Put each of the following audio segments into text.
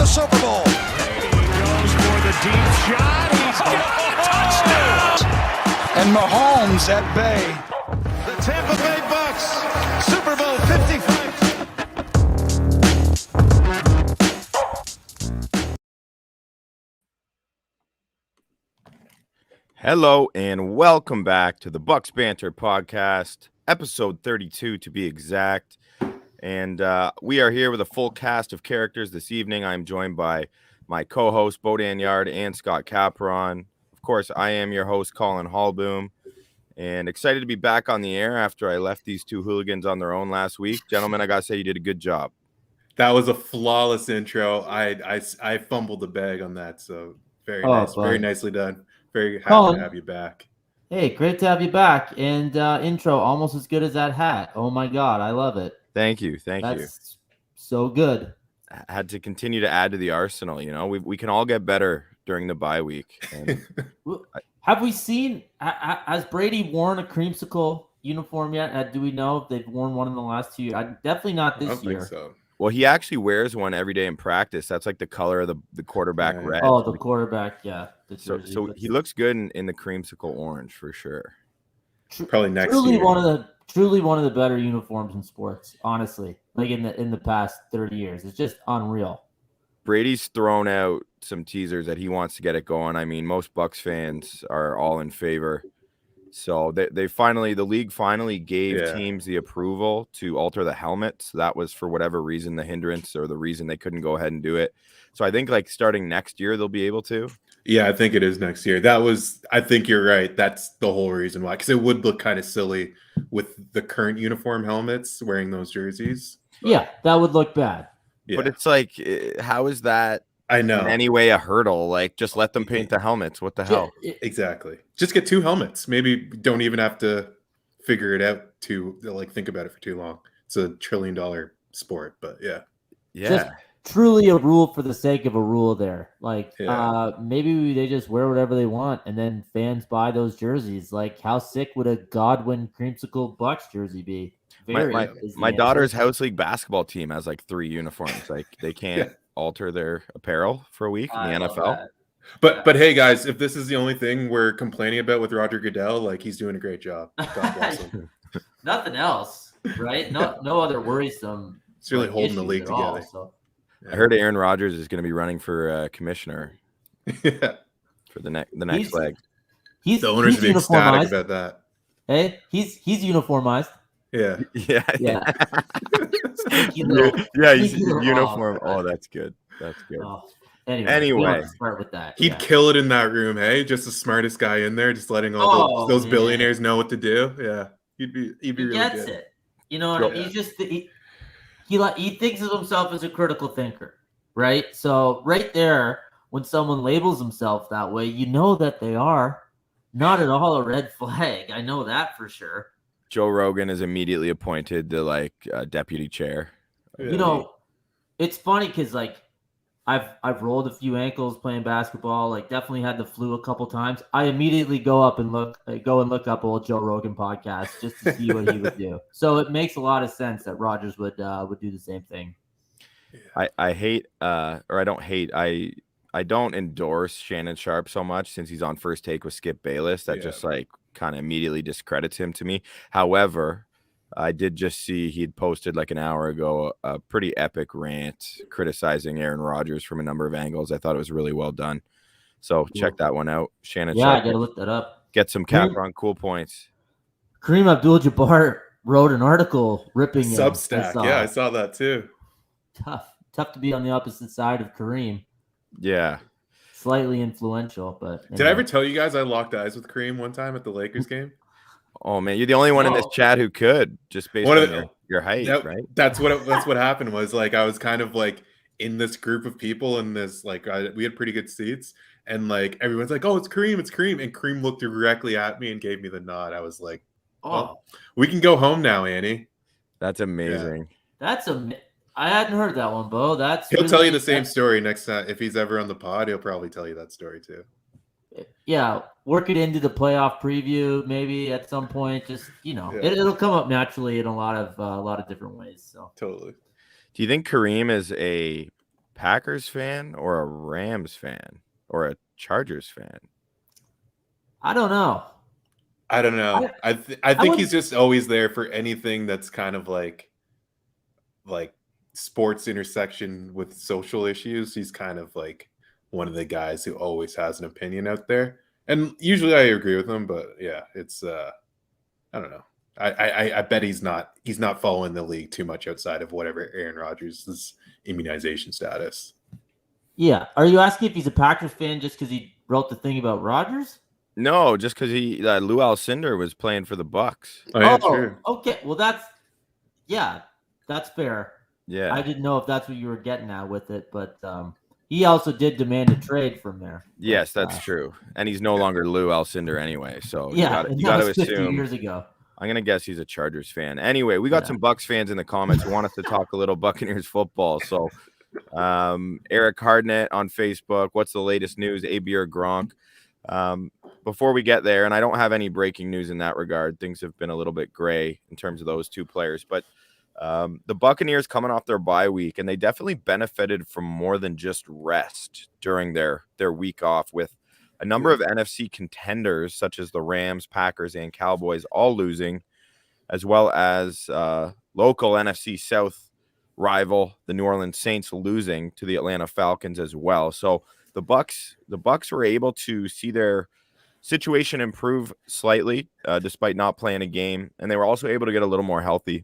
Super Bowl. Brady goes for the deep shot. He's got a touchdown. And Mahomes at bay. The Tampa Bay Bucs, Super Bowl 55. Hello and welcome back to the Bucs Banter Podcast, episode 32 to be exact. And we are here with a full cast of characters this evening. I'm joined by my co-host, Bodan Yard and Scott Capron. Of course, I am your host, Collin Hallboom, and excited to be back on the air after I left these two hooligans on their own last week. Gentlemen, I got to say you did a good job. That was a flawless intro. I fumbled the bag on that, so very nice. Fun. Very nicely done. Very happy Collin, to have you back. Hey, great to have you back. And intro almost as good as that hat. Oh my God, I love it. Thank you. That's so good. I had to continue to add to the arsenal. You know, we can all get better during the bye week. And have we seen? Has Brady worn a creamsicle uniform yet? Do we know if they've worn one in the last 2 years? Definitely not this year. I don't think so. Well, he actually wears one every day in practice. That's like the color of the quarterback red. Oh, the quarterback, yeah. So he looks good in the creamsicle orange for sure. Probably next truly year. Truly one of the better uniforms in sports, honestly. Like in the past 30 years. It's just unreal. Brady's thrown out some teasers that he wants to get it going. I mean, most Bucs fans are all in favor. So the league finally gave teams the approval to alter the helmets. That was for whatever reason, the hindrance or the reason they couldn't go ahead and do it. So I think like starting next year, they'll be able to. Yeah, I think it is next year. I think you're right. That's the whole reason why, because it would look kind of silly with the current uniform helmets wearing those jerseys. Yeah, that would look bad. Yeah. But it's like, how is that? I know. In any way a hurdle? Like, just let them paint the helmets. What the hell? Exactly. Just get two helmets. Maybe don't even have to figure it out to like think about it for too long. It's a $1 trillion sport, but yeah. Just truly a rule for the sake of a rule there. Like, maybe they just wear whatever they want and then fans buy those jerseys. Like, how sick would a Godwin creamsicle Bucs jersey be? My daughter's house league basketball team has like 3 uniforms. Like, they can't alter their apparel for a week in the NFL. But hey guys, if this is the only thing we're complaining about with Roger Goodell, like he's doing a great job. God bless him. Nothing else, right? No other worrisome. It's really holding the league together. I heard Aaron Rodgers is going to be running for commissioner. For the next leg. The owners would be ecstatic about that. Hey, he's uniformized. Yeah. He's uniform. Oh, that's good. That's good. Anyway, start with that. He'd kill it in that room. Hey, just the smartest guy in there, just letting all those billionaires know what to do. Yeah, he'd be really gets good. It. You know, he's just he thinks of himself as a critical thinker, right? So right there, when someone labels himself that way, you know that they are not at all a red flag. I know that for sure. Joe Rogan is immediately appointed to like deputy chair. You know, it's funny because like I've rolled a few ankles playing basketball. Like definitely had the flu a couple times. I immediately go and look up old Joe Rogan podcast just to see what he would do. So it makes a lot of sense that Rodgers would do the same thing. I don't endorse Shannon Sharpe so much since he's on First Take with Skip Bayless. That just like kind of immediately discredits him to me. However, I did just see he'd posted like an hour ago a pretty epic rant criticizing Aaron Rodgers from a number of angles. I thought it was really well done. So check that one out. Shannon Sharpe. I got to look that up. Get some Capron cool points. Kareem Abdul-Jabbar wrote an article ripping Substack. I saw that too. Tough to be on the opposite side of Kareem. Yeah. Slightly influential, but did I ever tell you guys I locked eyes with Kareem one time at the Lakers game? Oh man, you're the only one in this chat who could, just based on your height, right? That's what happened. Was like I was kind of like in this group of people in this like we had pretty good seats, and like everyone's like, "Oh, it's Kareem," and Kareem looked directly at me and gave me the nod. I was like, "Oh, we can go home now, Annie." That's amazing. I hadn't heard that one, Bo. He'll tell you the same story next time if he's ever on the pod. He'll probably tell you that story too. Yeah, work it into the playoff preview maybe at some point. Just it'll come up naturally in a lot of different ways. So totally. Do you think Kareem is a Packers fan or a Rams fan or a Chargers fan? I don't know. I don't know. I think he's just always there for anything that's kind of like sports intersection with social issues. He's kind of like one of the guys who always has an opinion out there. And usually I agree with him, but yeah, it's I don't know. I bet he's not following the league too much outside of whatever Aaron Rodgers' immunization status. Yeah. Are you asking if he's a Packers fan just because he wrote the thing about Rodgers? No, just because Lou Alcindor was playing for the Bucs. Oh, yeah, true. Okay. Well, that's fair. Yeah. I didn't know if that's what you were getting at with it, but he also did demand a trade from there. Yes, that's true. And he's no longer Lou Alcindor anyway. So you got to assume 50 years ago. I'm going to guess he's a Chargers fan. Anyway, we got some Bucs fans in the comments who want us to talk a little Buccaneers football. So Eric Hardnett on Facebook, what's the latest news, AB or Gronk? Before we get there, and I don't have any breaking news in that regard, things have been a little bit gray in terms of those two players, but the Buccaneers coming off their bye week, and they definitely benefited from more than just rest during their week off, with a number of NFC contenders such as the Rams, Packers, and Cowboys all losing, as well as local NFC South rival, the New Orleans Saints, losing to the Atlanta Falcons as well. So the Bucs were able to see their situation improve slightly despite not playing a game, and they were also able to get a little more healthy.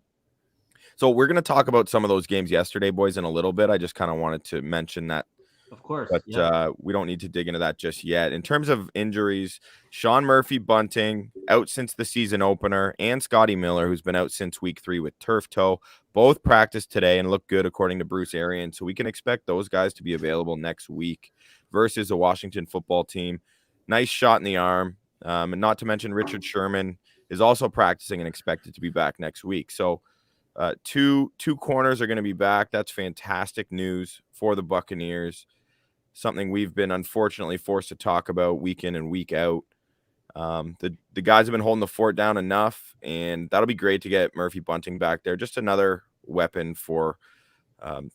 So we're going to talk about some of those games yesterday, boys, in a little bit. I just kind of wanted to mention that. Of course. But we don't need to dig into that just yet. In terms of injuries, Sean Murphy-Bunting out since the season opener, and Scotty Miller, who's been out since week 3 with turf toe, both practiced today and look good according to Bruce Arians. So we can expect those guys to be available next week versus a Washington football team. Nice shot in the arm. And not to mention Richard Sherman is also practicing and expected to be back next week. So two corners are going to be back. That's fantastic news for the Buccaneers. Something we've been unfortunately forced to talk about week in and week out. The guys have been holding the fort down enough, and that'll be great to get Murphy-Bunting back there. Just another weapon for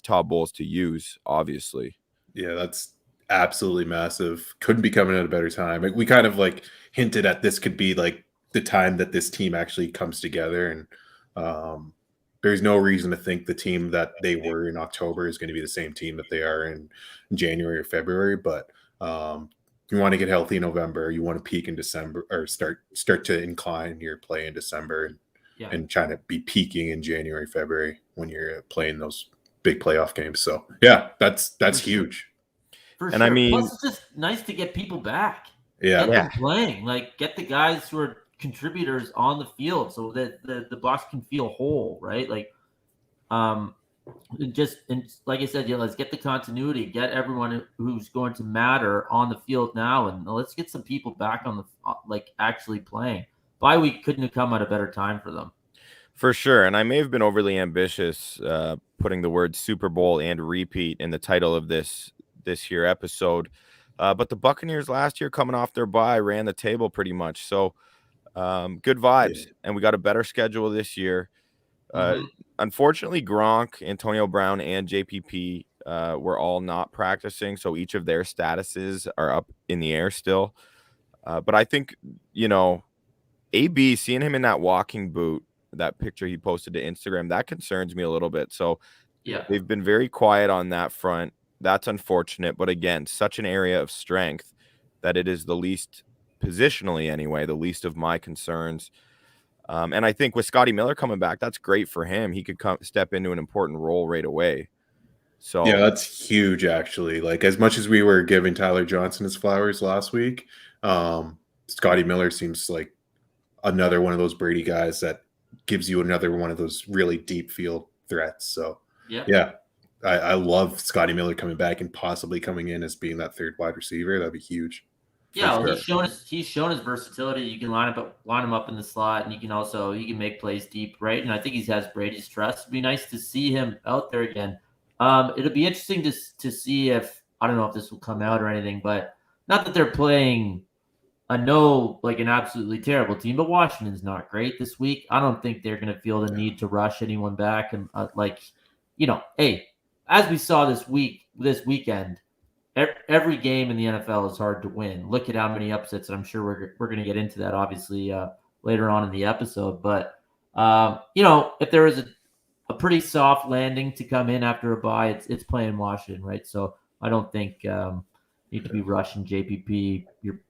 Todd Bowles to use, obviously. Yeah, that's absolutely massive. Couldn't be coming at a better time. We kind of like hinted at this could be like the time that this team actually comes together, and there's no reason to think the team that they were in October is going to be the same team that they are in January or February. But you want to get healthy in November. You want to peak in December, or start to incline your play in December, and trying to be peaking in January, February when you're playing those big playoff games. So yeah, that's huge. For and sure. I mean, plus it's just nice to get people back. Yeah, get them playing. Like, get the guys who are contributors on the field so that the Bucs can feel whole, right? Like, and like I said, let's get the continuity, get everyone who's going to matter on the field now, and let's get some people back on the actually playing. Bye week couldn't have come at a better time for them. For sure, and I may have been overly ambitious putting the word Super Bowl and repeat in the title of this here episode, but the Buccaneers last year, coming off their bye, ran the table pretty much. So good vibes, and we got a better schedule this year. Unfortunately, Gronk, Antonio Brown, and JPP were all not practicing, so each of their statuses are up in the air still. But I think, AB, seeing him in that walking boot, that picture he posted to Instagram, that concerns me a little bit. So they've been very quiet on that front. That's unfortunate, but again, such an area of strength that it is the least, positionally anyway, the least of my concerns. And I think with Scotty Miller coming back, that's great for him. He could step into an important role right away. So yeah, that's huge, actually. Like, as much as we were giving Tyler Johnson his flowers last week, Scotty Miller seems like another one of those Brady guys that gives you another one of those really deep field threats. So yeah, I love Scotty Miller coming back and possibly coming in as being that third wide receiver. That'd be huge. Yeah, well, he's shown his versatility. You can line him up in the slot, and he can make plays deep, right? And I think he has Brady's trust. It'd be nice to see him out there again. It'll be interesting to see if, I don't know if this will come out or anything, but not that they're playing an absolutely terrible team, but Washington's not great this week. I don't think they're going to feel the need to rush anyone back. And hey, as we saw this week, this weekend, every game in the NFL is hard to win. Look at how many upsets, and I'm sure we're going to get into that obviously later on in the episode. But if there is a pretty soft landing to come in after a bye, it's playing Washington, right? So I don't think you need to be rushing JPP, your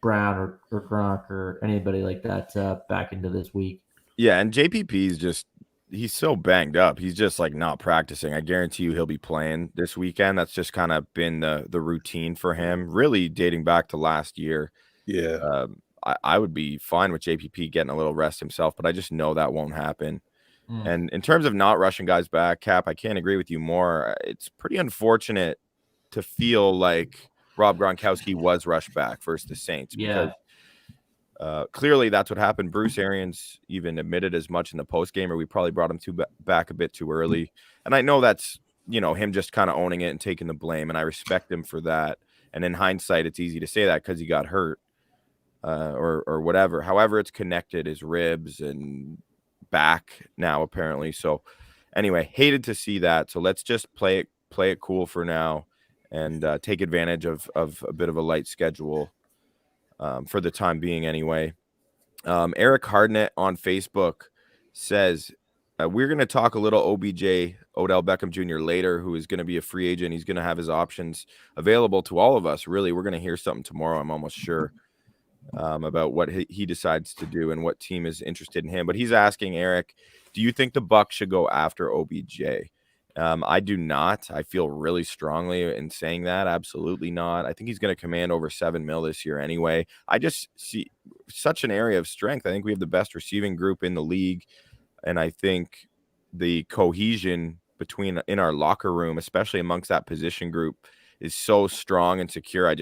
Brown or Gronk or anybody like that back into this week. Yeah, and JPP is he's so banged up. He's just like not practicing. I guarantee you he'll be playing this weekend. That's just kind of been the routine for him, really dating back to last year. Yeah. I would be fine with JPP getting a little rest himself, but I just know that won't happen. And in terms of not rushing guys back, Cap, I can't agree with you more. It's pretty unfortunate to feel like Rob Gronkowski was rushed back versus the Saints because clearly that's what happened. Bruce Arians even admitted as much in the postgame, or we probably brought him back a bit too early. And I know that's, him just kind of owning it and taking the blame, and I respect him for that. And in hindsight, it's easy to say that because he got hurt or whatever. However, it's connected his ribs and back now apparently. So anyway, hated to see that. So let's just play it cool for now and take advantage of a bit of a light schedule for the time being anyway. Eric Hardnett on Facebook says we're going to talk a little OBJ, Odell Beckham Jr. later, who is going to be a free agent. He's going to have his options available to all of us. Really, we're going to hear something tomorrow, I'm almost sure, about what he decides to do and what team is interested in him. But he's asking, Eric, do you think the Bucs should go after OBJ? I do not. I feel really strongly in saying that. Absolutely not. I think he's going to command over $7 million this year anyway. I just see such an area of strength. I think we have the best receiving group in the league. And I think the cohesion in our locker room, especially amongst that position group, is so strong and secure.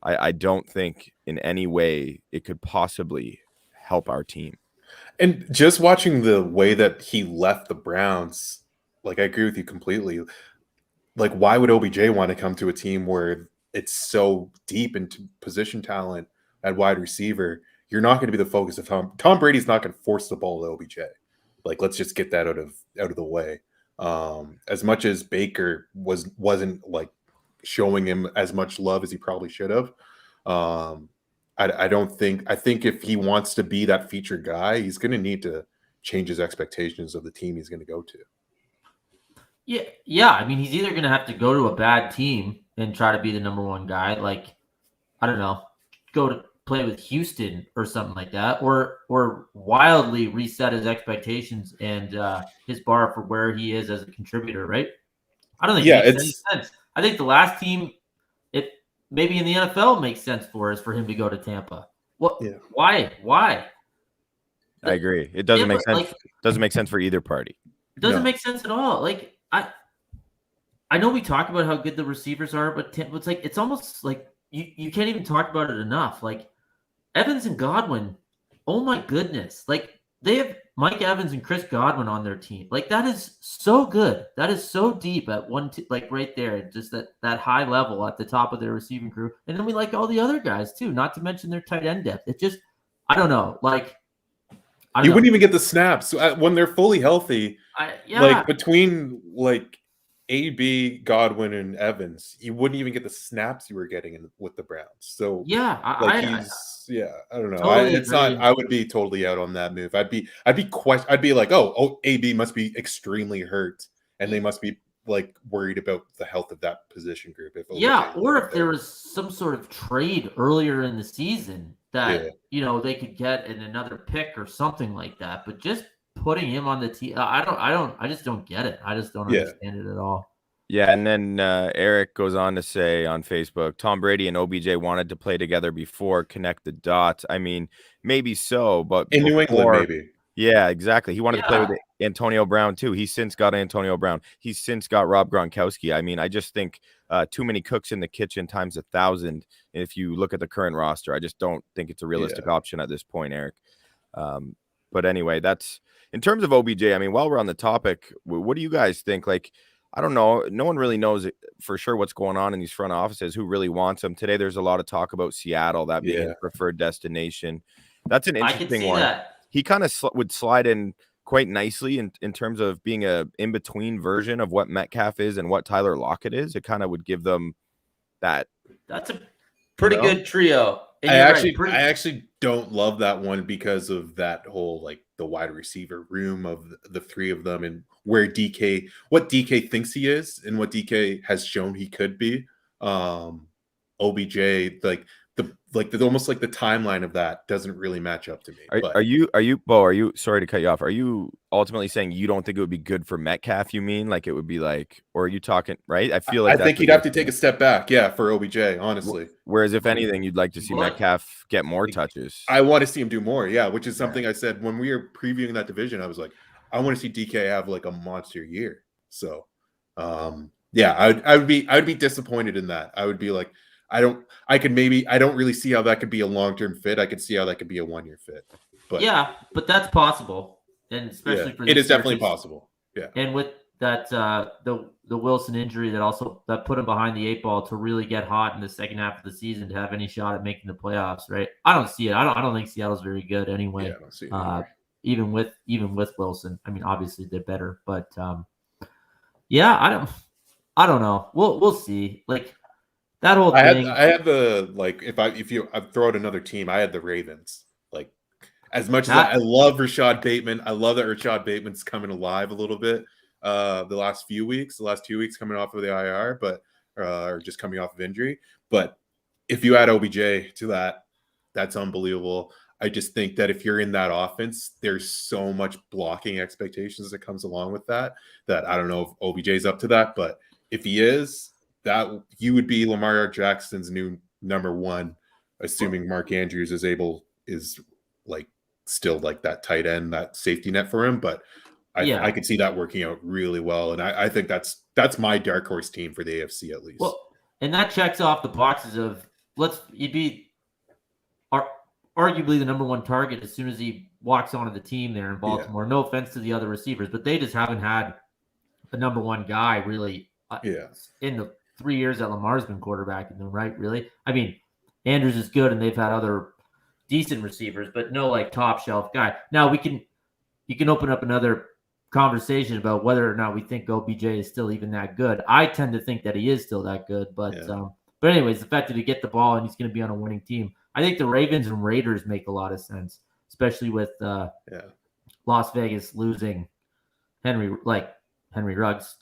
I don't think in any way it could possibly help our team. And just watching the way that he left the Browns, like, I agree with you completely. Like, why would OBJ want to come to a team where it's so deep into position talent at wide receiver? You're not going to be the focus of Tom Brady's not going to force the ball to OBJ. Like, let's just get that out of the way. As much as Baker wasn't like showing him as much love as he probably should have. I think if he wants to be that featured guy, he's going to need to change his expectations of the team he's going to go to. Yeah. I mean, he's either going to have to go to a bad team and try to be the number one guy, like, I don't know, go to play with Houston or something like that, or wildly reset his expectations and his bar for where he is as a contributor, right? I don't think it makes any sense. I think the last team, it maybe in the NFL makes sense for him to go to Tampa. What? Yeah. Why? I agree. It doesn't make sense. Doesn't make sense for either party. It doesn't make sense at all. Like, I know we talk about how good the receivers are, but it's like it's almost like you can't even talk about it enough. Like, Evans and Godwin, oh my goodness. Like, they have Mike Evans and Chris Godwin on their team. Like, that is so good. That is so deep at like right there, just that high level at the top of their receiving crew. And then we like all the other guys too, not to mention their tight end depth. It just, I don't know. Like, you wouldn't even get the snaps when they're fully healthy. Like, between like AB, Godwin, and Evans, you wouldn't even get the snaps you were getting with the Browns. So I don't know. Totally I would be totally out on that move. I'd be like, oh, AB must be extremely hurt, and they must be like worried about the health of that position group. Or if there was some sort of trade earlier in the season that they could get in another pick or something like that. But just putting him on the team, I just don't get it. I just don't understand it at all. Yeah, and then Eric goes on to say on Facebook, Tom Brady and OBJ wanted to play together before, connect the dots. I mean, maybe so, but in New England, maybe. Yeah, exactly. He wanted to play with Antonio Brown too. He's since got Antonio Brown. He's since got Rob Gronkowski. I mean, I just think too many cooks in the kitchen times 1,000. If you look at the current roster, I just don't think it's a realistic option at this point, Eric. But anyway, that's in terms of OBJ. I mean, while we're on the topic, what do you guys think? Like, I don't know. No one really knows for sure what's going on in these front offices, who really wants him. Today, there's a lot of talk about Seattle, that being his preferred destination. That's an interesting one. That. He kind of would slide in quite nicely in terms of being a in-between version of what Metcalf is and what Tyler Lockett is. It kind of would give them that. That's a pretty No. good trio. And I you're actually, right, I actually don't love that one because of that whole like the wide receiver room of the three of them and what DK thinks he is and what DK has shown he could be. OBJ, almost like the timeline of that doesn't really match up to me. Are you Bo? Are you, sorry to cut you off? Are you ultimately saying you don't think it would be good for Metcalf? You mean like it would be like, or are you talking right? I feel like I think he'd have to take a step back, for OBJ, honestly. Whereas if anything, you'd like to see Metcalf get more touches. I want to see him do more, which is something I said when we were previewing that division. I was like, I want to see DK have like a monster year. So, I would be disappointed in that. I would be like, I don't really see how that could be a long-term fit. I could see how that could be a 1-year fit. But that's possible, and especially for it is definitely possible. Yeah, and with that the Wilson injury that put him behind the 8 ball to really get hot in the second half of the season to have any shot at making the playoffs, right? I don't see it. I don't think Seattle's very good anyway. I don't see it even with Wilson. I mean, obviously they're better, but I don't know. We'll see. Like that whole thing. I had the if you throw out another team, I had the Ravens. Like as much as I love Rashad Bateman, I love that Rashad Bateman's coming alive a little bit. The last 2 weeks coming off of the IR, but or just coming off of injury. But if you add OBJ to that, that's unbelievable. I just think that if you're in that offense, there's so much blocking expectations that comes along with that I don't know if OBJ's up to that, but if he is, that you would be Lamar Jackson's new number one, assuming Mark Andrews is like still like that tight end, that safety net for him. But I could see that working out really well. And I think that's my dark horse team for the AFC at least. Well, and that checks off the boxes of you'd be arguably the number one target as soon as he walks onto the team there in Baltimore. Yeah. No offense to the other receivers, but they just haven't had a number one guy really in the 3 years that Lamar's been quarterbacking them, right? Really? I mean, Andrews is good and they've had other decent receivers, but no like top shelf guy. Now you can open up another conversation about whether or not we think OBJ is still even that good. I tend to think that he is still that good, but anyways, the fact that he get the ball and he's going to be on a winning team, I think the Ravens and Raiders make a lot of sense, especially with Las Vegas losing Henry Ruggs.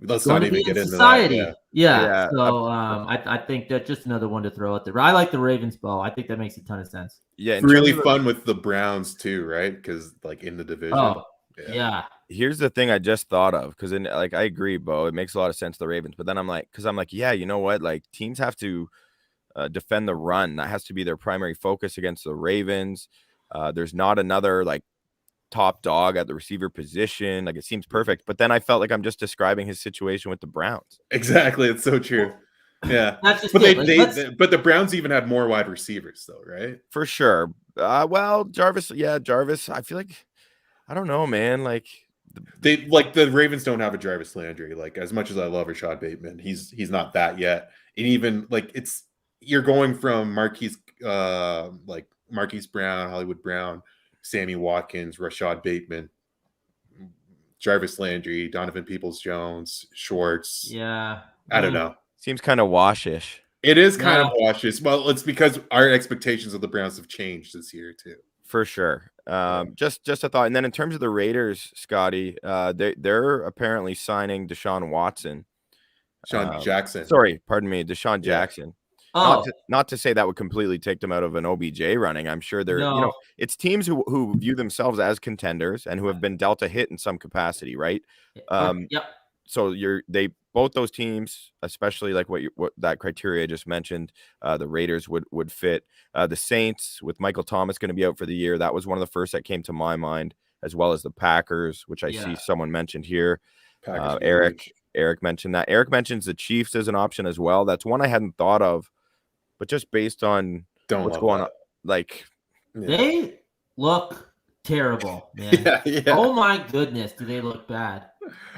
Let's not even get into society. That. Yeah. So I think that's just another one to throw out there. But I like the Ravens ball. I think that makes a ton of sense. Yeah, it's really fun with the Browns too, right? Because like in the division. Oh, yeah. Here's the thing I just thought of, because I agree, Bo. It makes a lot of sense, the Ravens. But then I'm like, yeah, you know what? Like teams have to defend the run. That has to be their primary focus against the Ravens. There's not another like top dog at the receiver position. Like it seems perfect. But then I felt like I'm just describing his situation with the Browns. Exactly. It's so true. Yeah. That's just but but the Browns even had more wide receivers though, right? For sure. Well, Jarvis. I feel like, I don't know, man. Like the Ravens don't have a Jarvis Landry. Like as much as I love Rashad Bateman, he's not that yet. And even like you're going from Marquise Brown, Hollywood Brown, Sammy Watkins, Rashad Bateman, Jarvis Landry, Donovan Peoples-Jones, Schwartz. Yeah. I don't know. Seems kind of washish. It is kind of washish. Well, it's because our expectations of the Browns have changed this year too. For sure. Just a thought. And then in terms of the Raiders, Scotty, they're apparently signing Deshaun Watson. Jackson. Sorry, pardon me, Deshaun Jackson. Oh. Not to say that would completely take them out of an OBJ running. I'm sure they're, it's teams who view themselves as contenders and who have been dealt a hit in some capacity, right? Yep. So both those teams, especially like what that criteria I just mentioned, the Raiders would fit. The Saints with Michael Thomas going to be out for the year. That was one of the first that came to my mind, as well as the Packers, which I see someone mentioned here. Eric mentioned that. Eric mentions the Chiefs as an option as well. That's one I hadn't thought of, but just based on what's going on, like they look terrible, man. Oh my goodness, do they look bad?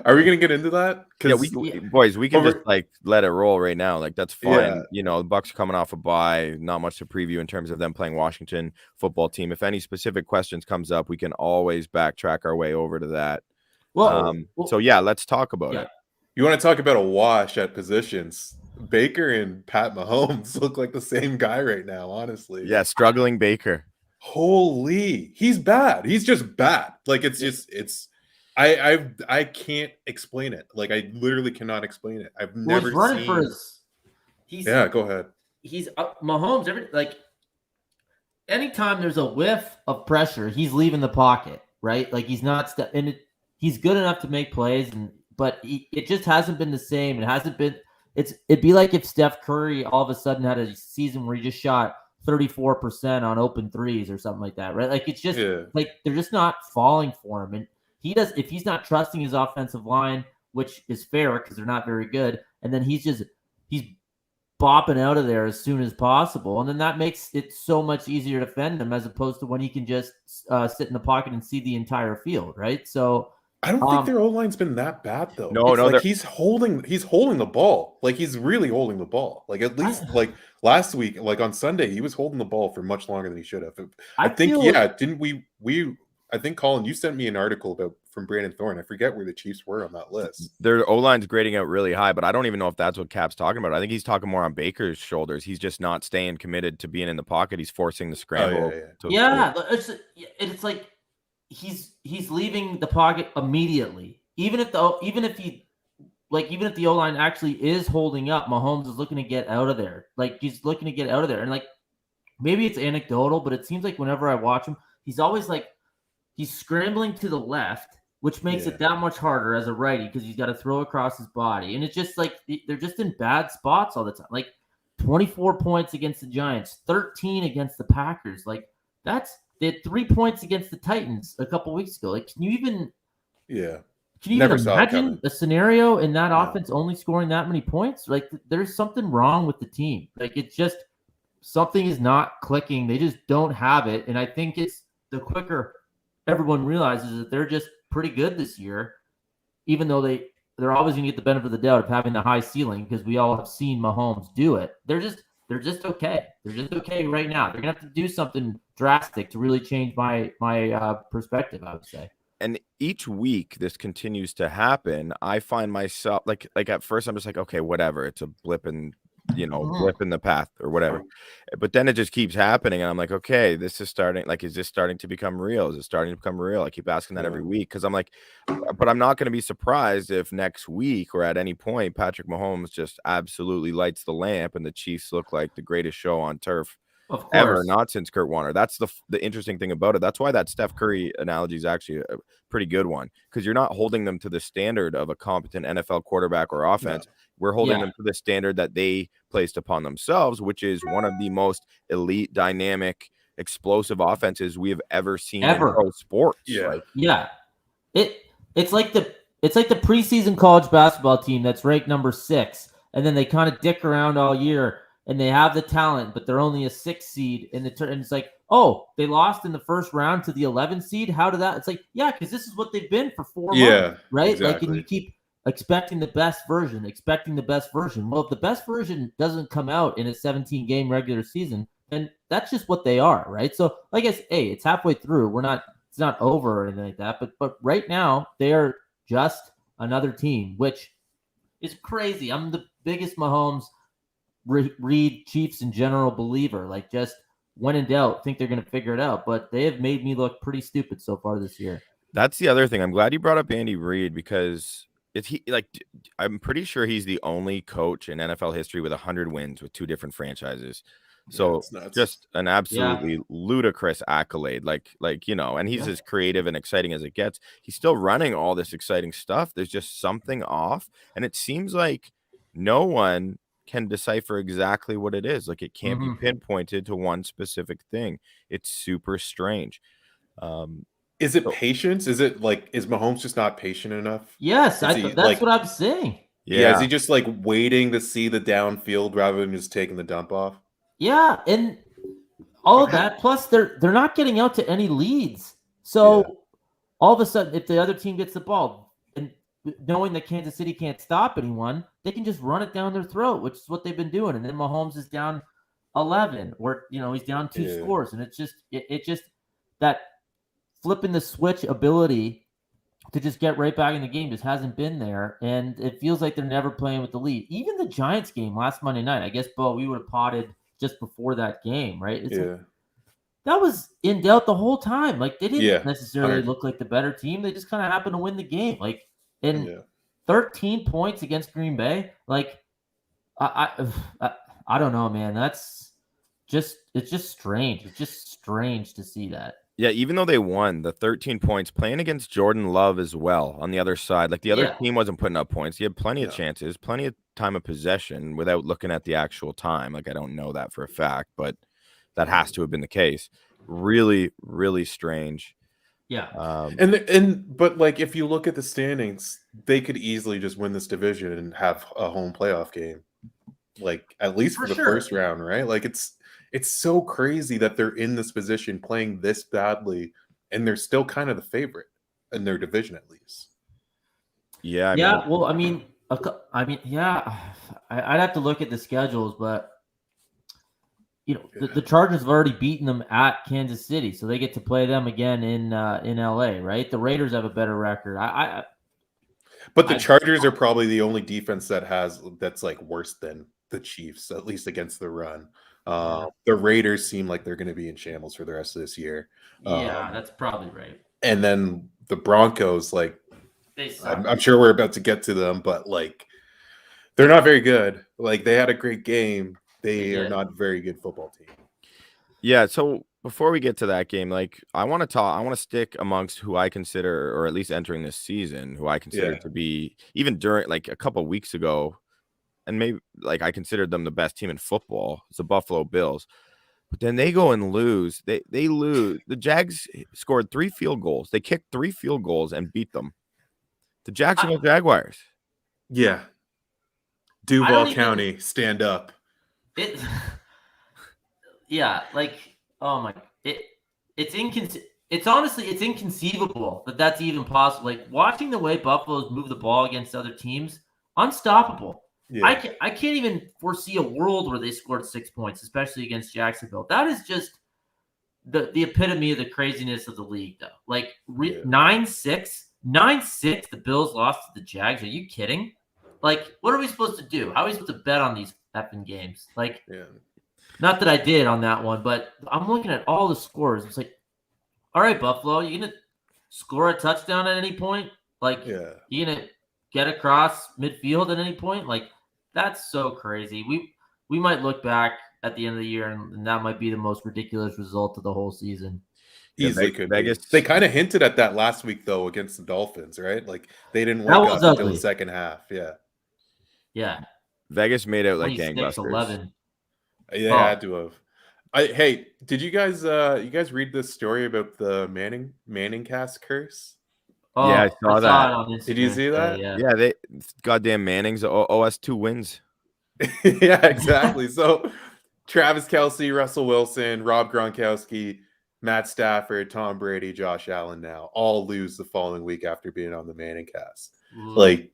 Are we gonna get into that? Yeah, Because boys, we can over- just like let it roll right now. Like that's fine. Yeah. You know, the Bucs are coming off a bye. Not much to preview in terms of them playing Washington football team. If any specific questions comes up, we can always backtrack our way over to that. So yeah, let's talk about it. you want to talk about a wash at positions? Baker and Pat Mahomes look like the same guy right now. Honestly, Yeah, struggling Baker. Holy, he's bad. He's just bad. Like I can't explain it. Like I literally cannot explain it. I've never running seen. for his. Yeah, go ahead. He's Mahomes. Anytime there's a whiff of pressure, he's leaving the pocket, right? Like he's not he's good enough to make plays, but it just hasn't been the same. It hasn't been. It'd be like if Steph Curry all of a sudden had a season where he just shot 34% on open threes or something like that, right? Like it's just like they're just not falling for him, and if he's not trusting his offensive line, which is fair because they're not very good, and then he's bopping out of there as soon as possible, and then that makes it so much easier to defend him as opposed to when he can just sit in the pocket and see the entire field, right? So I don't think their O-line's been that bad though. No, like he's holding the ball. Like he's really holding the ball. Like at least like last week, like on Sunday, he was holding the ball for much longer than he should have. I think didn't we I think Collin, you sent me an article from Brandon Thorne. I forget where the Chiefs were on that list. Their O-line's grading out really high, but I don't even know if that's what Cap's talking about. I think he's talking more on Baker's shoulders. He's just not staying committed to being in the pocket. He's forcing the scramble. It's like he's leaving the pocket immediately. Even if the O-line actually is holding up, Mahomes is looking to get out of there. Like he's looking to get out of there. And like maybe it's anecdotal, but it seems like whenever I watch him, he's always like he's scrambling to the left, which makes it that much harder as a righty because he's got to throw across his body. And it's just like they're just in bad spots all the time. Like 24 points against the Giants, 13 against the Packers. Like they had 3 points against the Titans a couple weeks ago. Like, can you even imagine a scenario in that offense only scoring that many points? Like, there's something wrong with the team. Like, it's just something is not clicking. They just don't have it. And I think it's the quicker everyone realizes that they're just pretty good this year, even though they're always going to get the benefit of the doubt of having the high ceiling because we all have seen Mahomes do it. They're just okay. They're just okay right now. They're gonna have to do something drastic to really change my perspective, I would say. And each week this continues to happen. I find myself like at first I'm just like, okay, whatever. It's a blip in the path or whatever. But then it just keeps happening. And I'm like, okay, this is starting. Like, is this starting to become real? Is it starting to become real? I keep asking that every week because I'm like, but I'm not going to be surprised if next week or at any point Patrick Mahomes just absolutely lights the lamp and the Chiefs look like the greatest show on turf ever, not since Kurt Warner. That's the interesting thing about it. That's why that Steph Curry analogy is actually a pretty good one because you're not holding them to the standard of a competent NFL quarterback or offense. No. We're holding them to the standard that they placed upon themselves, which is one of the most elite, dynamic, explosive offenses we have ever seen in pro sports. It's like the preseason college basketball team that's ranked number 6, and then they kind of dick around all year, and they have the talent, but they're only a 6 seed, and it's like, oh, they lost in the first round to the 11 seed. How did that? It's like, because this is what they've been for 4 months, right? Exactly. Like, and you keep expecting the best version. Well, if the best version doesn't come out in a 17-game regular season, then that's just what they are, right? So I guess, it's halfway through. It's not over or anything like that. But right now, they are just another team, which is crazy. I'm the biggest Mahomes, Reed, Chiefs in general believer. Like, just when in doubt, think they're going to figure it out. But they have made me look pretty stupid so far this year. That's the other thing. I'm glad you brought up Andy Reid because I'm pretty sure he's the only coach in NFL history with 100 wins with 2 different franchises. So just an absolutely ludicrous accolade, and he's as creative and exciting as it gets. He's still running all this exciting stuff. There's just something off. And it seems like no one can decipher exactly what it is. Like, it can't be pinpointed to one specific thing. It's super strange. Is it patience? Is it like, is Mahomes just not patient enough? Yes, that's what I'm saying. Yeah, is he just like waiting to see the downfield rather than just taking the dump off? Yeah, and all of that. Plus, they're not getting out to any leads. So all of a sudden, if the other team gets the ball, and knowing that Kansas City can't stop anyone, they can just run it down their throat, which is what they've been doing. And then Mahomes is down 11, or he's down 2 scores, and it's just that flipping the switch ability to just get right back in the game just hasn't been there, and it feels like they're never playing with the lead. Even the Giants game last Monday night, I guess, Bo, we would have potted just before that game, right? Like, that was in doubt the whole time. Like, they didn't necessarily look like the better team. They just kind of happened to win the game. Like, and 13 points against Green Bay. Like, I don't know, man. It's just strange. It's just strange to see that. Yeah, even though they won the 13 points, playing against Jordan Love as well on the other side, like the other team wasn't putting up points. He had plenty of chances, plenty of time of possession without looking at the actual time. Like, I don't know that for a fact, but that has to have been the case. Really, really strange. Yeah. But like, if you look at the standings, they could easily just win this division and have a home playoff game, like at least for the first round, right? Like, it's so crazy that they're in this position playing this badly, and they're still kind of the favorite in their division, at least. Yeah. I'd have to look at the schedules, but the Chargers have already beaten them at Kansas City, so they get to play them again in LA, right? The Raiders have a better record. But the Chargers are probably the only defense that's like worse than the Chiefs, at least against the run. The Raiders seem like they're going to be in shambles for the rest of this year. Yeah, that's probably right. And then the Broncos, like, I'm sure we're about to get to them, but like, they're not very good. Like, they had a great game. They are not a very good football team. Yeah. So before we get to that game, like, I want to stick amongst who I consider, or at least entering this season, who I consider to be, even during like a couple of weeks ago, and maybe like I considered them the best team in football. It's the Buffalo Bills. But then they go and lose. They lose. The Jags scored 3 field goals. They kicked 3 field goals and beat them. The Jacksonville Jaguars. Yeah. Duval County, stand up. It's honestly inconceivable that that's even possible. Like, watching the way Buffalo's move the ball against other teams, unstoppable. Yeah. I can't even foresee a world where they scored 6 points, especially against Jacksonville. That is just the epitome of the craziness of the league, though. Like, 9-6, the Bills lost to the Jags. Are you kidding? Like, what are we supposed to do? How are we supposed to bet on these effing games? Like, not that I did on that one, but I'm looking at all the scores. It's like, all right, Buffalo, you gonna score a touchdown at any point? Like, you gonna get across midfield at any point? Like, that's so crazy. We might look back at the end of the year, and that might be the most ridiculous result of the whole season. Easily could be. They kind of hinted at that last week, though, against the Dolphins, right? Like, they didn't work out until the second half. Yeah. Vegas made out like gangbusters. 11. Yeah, had to have. Hey, did you guys read this story about the Manning cast curse? Oh, yeah, I saw that. Did you see that? Yeah, they goddamn Mannings OS 2 wins. Yeah, exactly. So Travis Kelce, Russell Wilson, Rob Gronkowski, Matt Stafford, Tom Brady, Josh Allen now all lose the following week after being on the Manning cast. Like,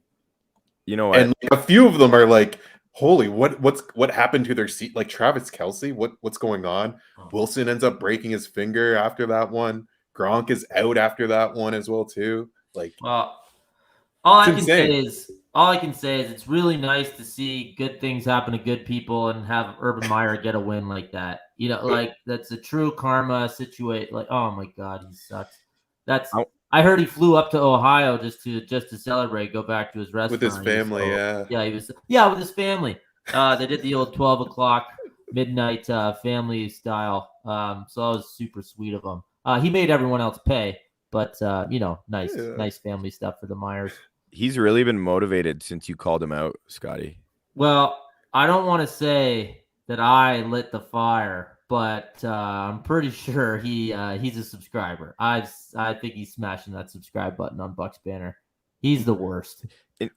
you know what? And like, a few of them are like, holy, what happened to their seat? Like, Travis Kelce, what's going on? Wilson ends up breaking his finger after that one. Gronk is out after that one as well too. Like, all I can say is it's really nice to see good things happen to good people and have Urban Meyer get a win like that. Like, that's a true karma situation. Like, oh my God, he sucks. I heard he flew up to Ohio just to celebrate, go back to his restaurant with his family. With his family. They did the old 12 o'clock midnight family style. So that was super sweet of him. He made everyone else pay, but nice family stuff for the Myers. He's really been motivated since you called him out, Scotty. Well, I don't want to say that I lit the fire, but I'm pretty sure he's a subscriber. I think he's smashing that subscribe button on Bucs Banner. He's the worst.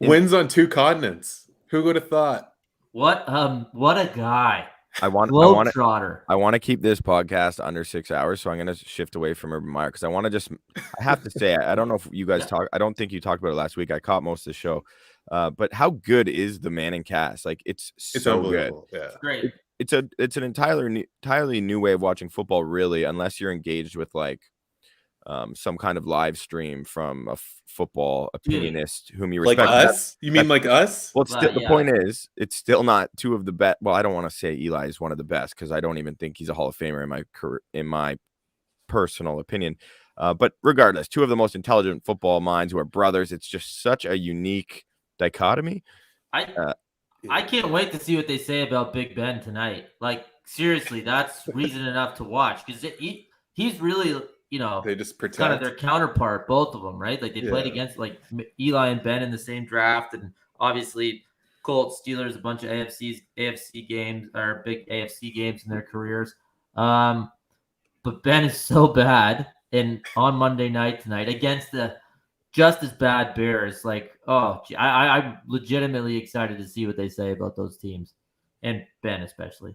Wins on 2 continents. Who would have thought? What a guy. I want Globetrotter. I want to keep this podcast under 6 hours, so I'm going to shift away from Urban Meyer because I have to say, I don't know if you guys I don't think you talked about it last week. I caught most of the show, but how good is the Manning cast? Like, it's so good. Yeah, Great. It's an entirely new way of watching football, really, unless you're engaged with like some kind of live stream from a football opinionist whom you like respect. us. You mean like us? Well, Well, the point is, it's still not two of the best. Well, I don't want to say Eli is one of the best because I don't even think he's a Hall of Famer in my personal opinion. But regardless, two of the most intelligent football minds who are brothers. It's just such a unique dichotomy. I can't wait to see what they say about Big Ben tonight. Like, seriously, that's reason enough to watch because he's really, They just protect kind of their counterpart, both of them, right? Like they played against like Eli and Ben in the same draft, and obviously Colts, Steelers, a bunch of AFC games or big AFC games in their careers. But Ben is so bad, and on Monday night tonight against the just as bad Bears, like I'm legitimately excited to see what they say about those teams and Ben especially.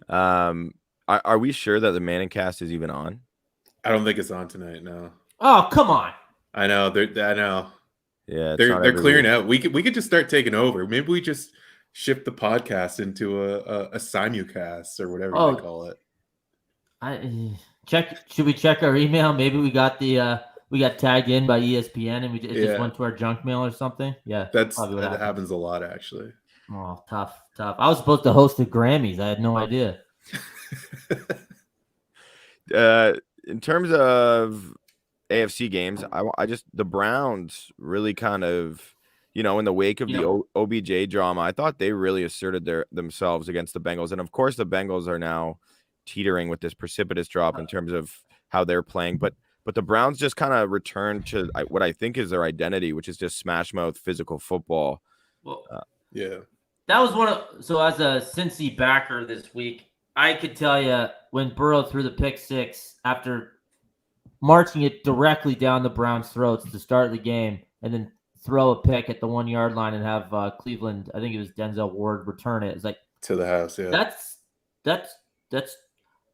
Are we sure that the Manning cast is even on? I don't think it's on tonight. No. Oh, come on. I know. I know. Yeah, they're clearing out. We could just start taking over. Maybe we just shift the podcast into a simulcast or whatever they call it. Should we check our email? Maybe we got tagged in by ESPN and it just went to our junk mail or something. Yeah, that happens a lot actually. Oh, tough. I was supposed to host the Grammys. I had no idea. In terms of AFC games, the Browns really kind of, in the wake of the OBJ drama, I thought they really asserted themselves against the Bengals. And of course, the Bengals are now teetering with this precipitous drop in terms of how they're playing. But the Browns just kind of returned to what I think is their identity, which is just smash mouth physical football. Well, that was so as a Cincy backer this week, I could tell you when Burrow threw the pick six after marching it directly down the Browns' throats to start the game and then throw a pick at the 1 yard line and have Cleveland, I think it was Denzel Ward, return it. It's like to the house. Yeah. That's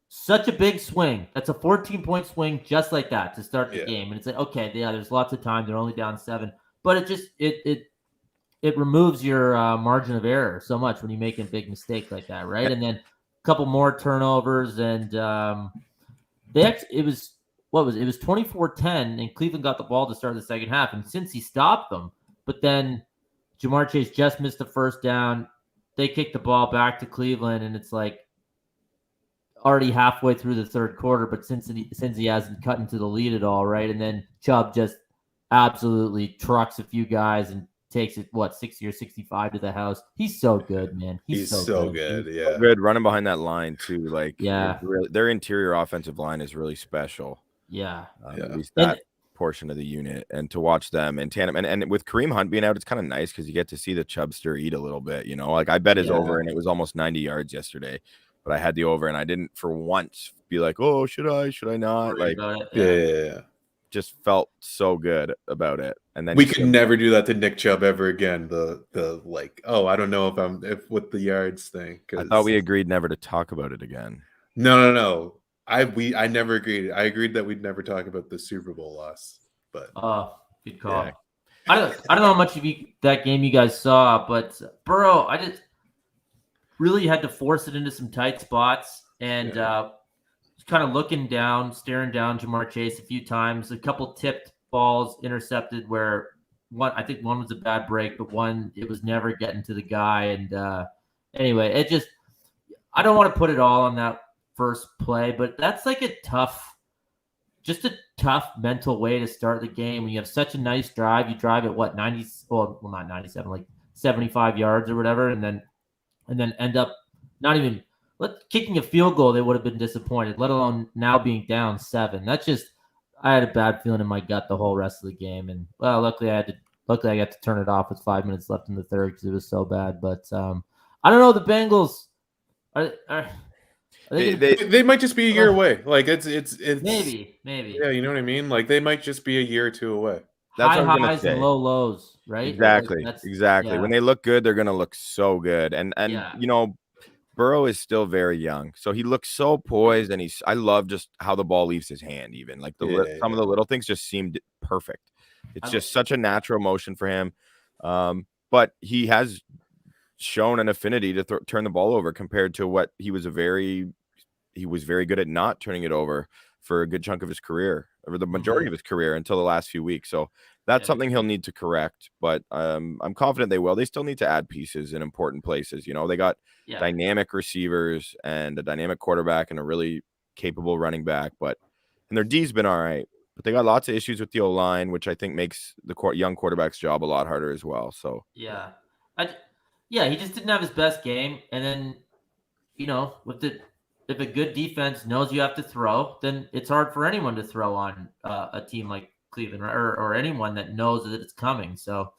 such a big swing. That's a 14-point swing just like that to start the game. And it's like, okay, there's lots of time. They're only down 7. But it just it removes your margin of error so much when you make a big mistake like that, right? And then a couple more turnovers, and it was 24-10, and Cleveland got the ball to start the second half, and since he stopped them, but then Jamar Chase just missed the first down. They kicked the ball back to Cleveland, and it's like already halfway through the third quarter, but since he hasn't cut into the lead at all, right? And then Chubb just absolutely trucks a few guys and takes it 60 or 65 to the house. He's so good, man. He's so good. He's so good running behind that line too. Like, really, their interior offensive line is really special. At least that portion of the unit, and to watch them in tandem and with Kareem Hunt being out, it's kind of nice because you get to see the Chubster eat a little bit. Like I bet his over, and it was almost 90 yards yesterday, but I had the over, and I didn't for once be like, oh, should I not? Like, just felt so good about it. And then we could never do that to Nick Chubb ever again. The like, I don't know if with the yards thing. I thought we agreed never to talk about it again. No. I never agreed. I agreed that we'd never talk about the Super Bowl loss. But good call. Yeah. I don't know how much of that game you guys saw, but Burrow, I just really had to force it into some tight spots, and kind of staring down Jamar Chase a few times. A couple tipped balls intercepted where I think one was a bad break, but one it was never getting to the guy. And anyway, I don't want to put it all on that first play, but that's like a tough mental way to start the game when you have such a nice drive. You drive at 90, well not 97, like 75 yards or whatever, and then end up not even kicking a field goal. They would have been disappointed, let alone now being down 7. That's just, I had a bad feeling in my gut the whole rest of the game, and luckily I got to turn it off with 5 minutes left in the third because it was so bad. But I don't know, the Bengals they might just be a year away. Like it's maybe. Yeah, you know what I mean? Like they might just be a year or two away. That's high highs and low lows, right? Exactly. When they look good, they're gonna look so good. And Burrow is still very young, so he looks so poised, and I love just how the ball leaves his hand. Even like some of the little things just seemed perfect. It's just such a natural motion for him. But he has shown an affinity to turn the ball over compared to what he was very good at not turning it over for a good chunk of his career, or the majority of his career, until the last few weeks. So that's something he'll need to correct, but I'm confident they will. They still need to add pieces in important places. They got dynamic receivers and a dynamic quarterback and a really capable running back, and their D's been all right, but they got lots of issues with the O-line, which I think makes the young quarterback's job a lot harder as well. So he just didn't have his best game, and then if a good defense knows you have to throw, then it's hard for anyone to throw on a team like Cleveland, or anyone that knows that it's coming. So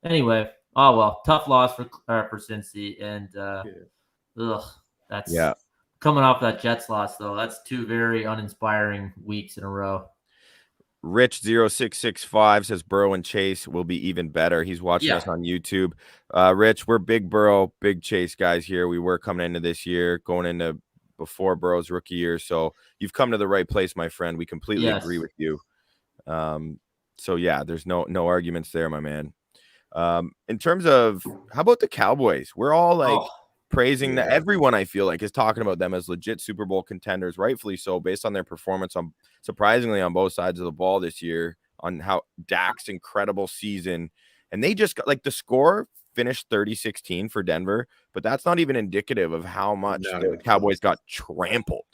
anyway, tough loss for Cincy, and that's coming off that Jets loss, though. That's 2 very uninspiring weeks in a row. Rich 0665 says Burrow and Chase will be even better. He's watching us on YouTube. Rich, we're big Burrow, big Chase guys here. We were coming into this year, going into before Burrow's rookie year. So you've come to the right place, my friend. We completely agree with you. So yeah, there's no arguments there, my man. In terms of, how about the Cowboys? We're all praising everyone, I feel like, is talking about them as legit Super Bowl contenders, rightfully so, based on their performance surprisingly on both sides of the ball this year, on how Dak's incredible season. And they just got, the score finished 30-16 for Denver, but that's not even indicative of how much the Cowboys got trampled.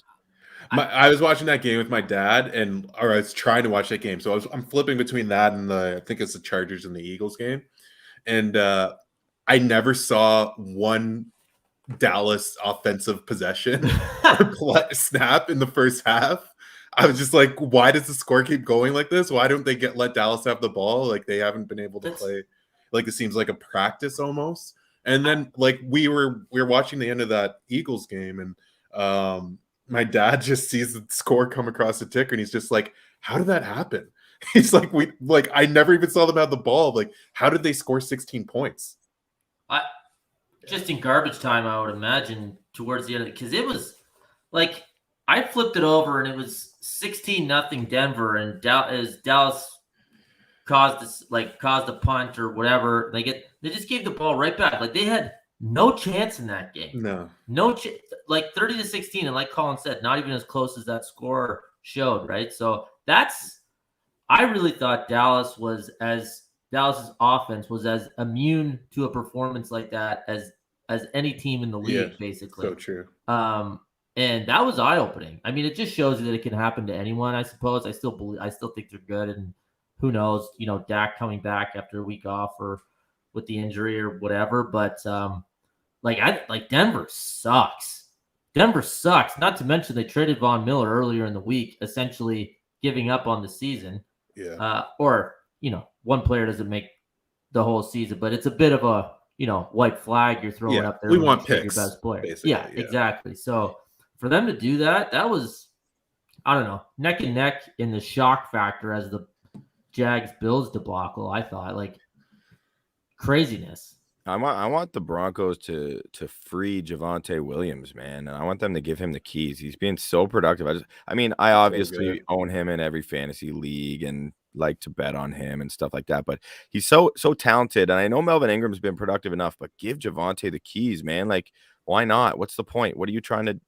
I was watching that game with my dad, or I was trying to watch that game. So I'm flipping between that and I think it's the Chargers and the Eagles game. And I never saw one Dallas offensive possession or snap in the first half. I was just like, why does the score keep going like this? Why don't they let Dallas have the ball? Like, they haven't been able to play. Like, it seems like a practice almost. And then we were watching the end of that Eagles game, and my dad just sees the score come across the ticker, and he's just like, how did that happen? He's like, I never even saw them have the ball. Like, how did they score 16 points? Just in garbage time, I would imagine, towards the end of it, because it was like, I flipped it over and it was 16-0 Denver, and Dallas caused a punt or whatever. They just gave the ball right back. Like, they had no chance in that game. No chance. 30-16, and like Collin said, not even as close as that score showed, right? So I really thought Dallas's offense was as immune to a performance like that as any team in the league, basically. So true. And that was eye-opening. I mean, it just shows you that it can happen to anyone, I suppose. I still think they're good, and who knows, Dak coming back after a week off or with the injury or whatever. But Denver sucks. Denver sucks. Not to mention they traded Von Miller earlier in the week, essentially giving up on the season. Yeah. One player doesn't make the whole season, but it's a bit of a white flag you're throwing up there. We want picks, your best player. Yeah, exactly. So for them to do that was, I don't know, neck and neck in the shock factor as the Jags-Bills debacle. I thought, craziness. I want the Broncos to free Javonte Williams, man. And I want them to give him the keys. He's being so productive. I obviously own him in every fantasy league and like to bet on him and stuff like that. But he's so talented. And I know Melvin Ingram's been productive enough, but give Javonte the keys, man. Why not? What's the point? What are you trying to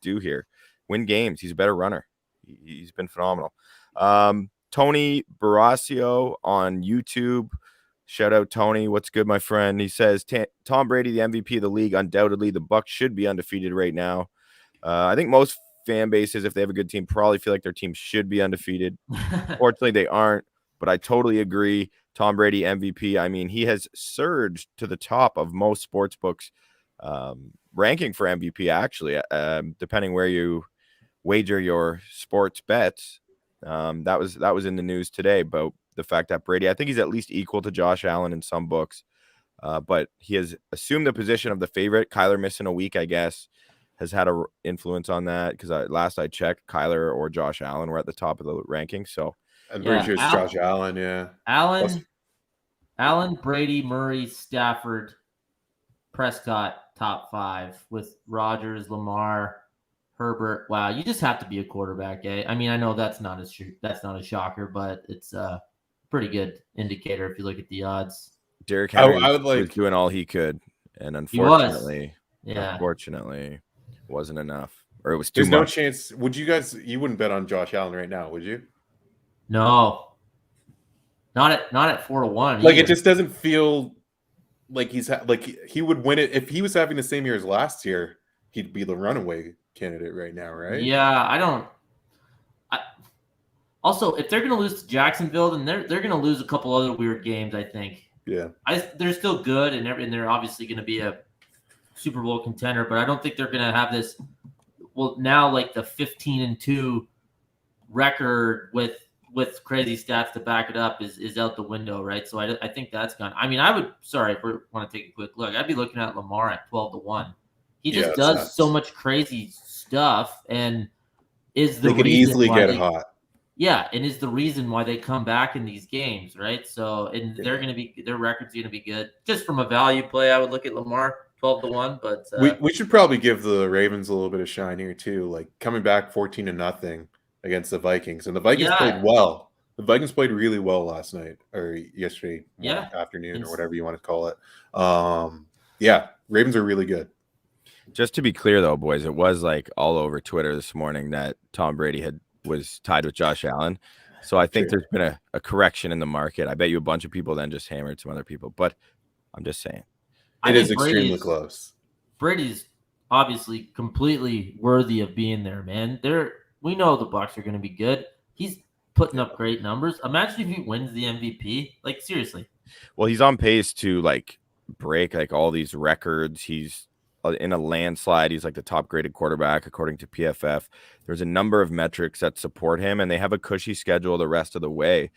do here? Win games. He's a better runner. He's been phenomenal. Tony Barasio on YouTube. Shout out, Tony. What's good, my friend? He says, Tom Brady, the MVP of the league, undoubtedly. The Bucs should be undefeated right now. I think most fan bases, if they have a good team, probably feel like their team should be undefeated. Fortunately, they aren't, but I totally agree. Tom Brady, MVP. I mean, he has surged to the top of most sports books ranking for MVP, actually, depending where you wager your sports bets. That was in the news today, but the fact that Brady, I think he's at least equal to Josh Allen in some books, but he has assumed the position of the favorite. Kyler missing a week, I guess, has had an influence on that, because last I checked, Kyler or Josh Allen were at the top of the ranking. So I'm pretty sure it's Josh Allen. Yeah, Allen, Brady, Murray, Stafford, Prescott top 5 with Rodgers, Lamar, Herbert. Wow, you just have to be a quarterback, eh? I mean, I know that's not a shocker, but it's a pretty good indicator if you look at the odds. Derrick Henry I would was doing all he could, and Unfortunately, wasn't enough, or it was too There's much. no chance. You wouldn't bet on Josh Allen right now, would you? No, not at 4-1. Like, either. it just doesn't feel like he would win it. If he was having the same year as last year, he'd be the runaway candidate right now, right? Yeah, I don't. Also, if they're going to lose to Jacksonville, then they're going to lose a couple other weird games, I think. Yeah. They're still good, and they're obviously going to be a Super Bowl contender, but I don't think they're going to have this. Well, now like the 15-2 record with crazy stats to back it up is out the window, right? So I think that's gone. I mean, if we want to take a quick look, I'd be looking at Lamar at 12-1. He just does so much crazy stuff, and is the they could easily get hot. Yeah, and is the reason why they come back in these games, right? So, and their record's going to be good. Just from a value play, I would look at Lamar 12-1. But we should probably give the Ravens a little bit of shine here too. Like coming back 14-0 against the Vikings, and the Vikings played well. The Vikings played really well last night or yesterday afternoon or whatever you want to call it. Ravens are really good. Just to be clear, though, boys, it was like all over Twitter this morning that Tom Brady was tied with Josh Allen. So I think there's been a correction in the market. I bet you a bunch of people then just hammered some other people, but I'm just saying. It is extremely close. Brady's obviously completely worthy of being there, man. We know the Bucs are going to be good. He's putting up great numbers. Imagine if he wins the MVP. Like, seriously. Well, he's on pace to like break like all these records. He's in a landslide. He's like the top graded quarterback according to PFF. There's a number of metrics that support him, and they have a cushy schedule the rest of the way.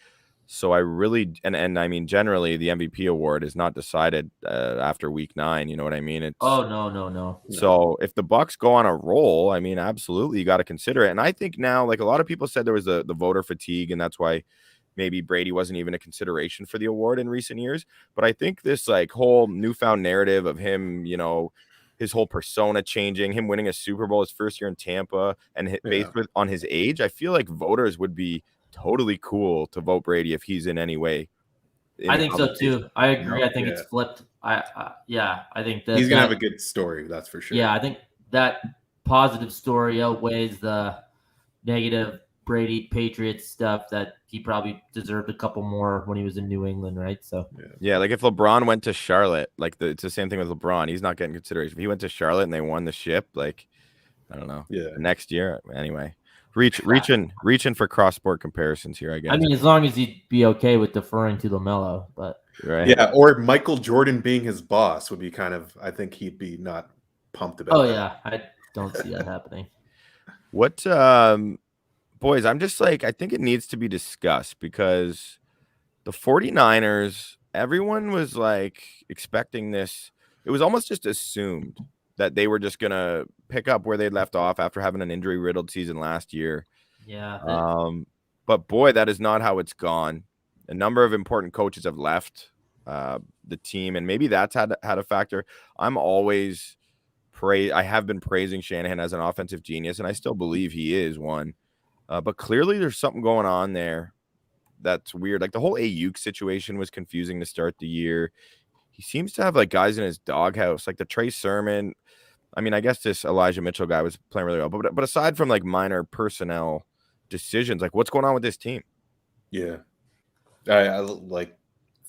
So I really and I mean generally the MVP award is not decided after week 9. You know what I mean? No. So if the Bucs go on a roll, I mean absolutely you got to consider it. And I think now, like a lot of people said, there was the voter fatigue, and that's why maybe Brady wasn't even a consideration for the award in recent years. But I think this like whole newfound narrative of him, his whole persona changing, him winning a Super Bowl his first year in Tampa, and based on his age, I feel like voters would be totally cool to vote Brady if he's in any way. I think so too. I agree. I think it's flipped. I think that he's gonna have a good story. That's for sure. Yeah, I think that positive story outweighs the negative Brady Patriots stuff that he probably deserved a couple more when he was in New England, right? So yeah, like if LeBron went to Charlotte, like it's the same thing with LeBron. He's not getting consideration. If he went to Charlotte and they won the ship, like I don't know. Yeah. Next year, anyway. Reaching for cross-sport comparisons here, I guess. I mean, as long as he'd be okay with deferring to LaMelo, but right. Yeah, or Michael Jordan being his boss would be I think he'd be not pumped about that. Yeah, I don't see that happening. What boys, I'm just like, I think it needs to be discussed because the 49ers, everyone was like expecting this. It was almost just assumed that they were just going to pick up where they left off after having an injury-riddled season last year. Yeah. But boy, that is not how it's gone. A number of important coaches have left the team, and maybe that's had a factor. I have been praising Shanahan as an offensive genius, and I still believe he is one. But clearly there's something going on there that's weird. Like the whole Ayuk situation was confusing to start the year. He seems to have like guys in his doghouse, like the Trey Sermon. I mean, I guess this Elijah Mitchell guy was playing really well, but aside from like minor personnel decisions, like what's going on with this team? Yeah, I like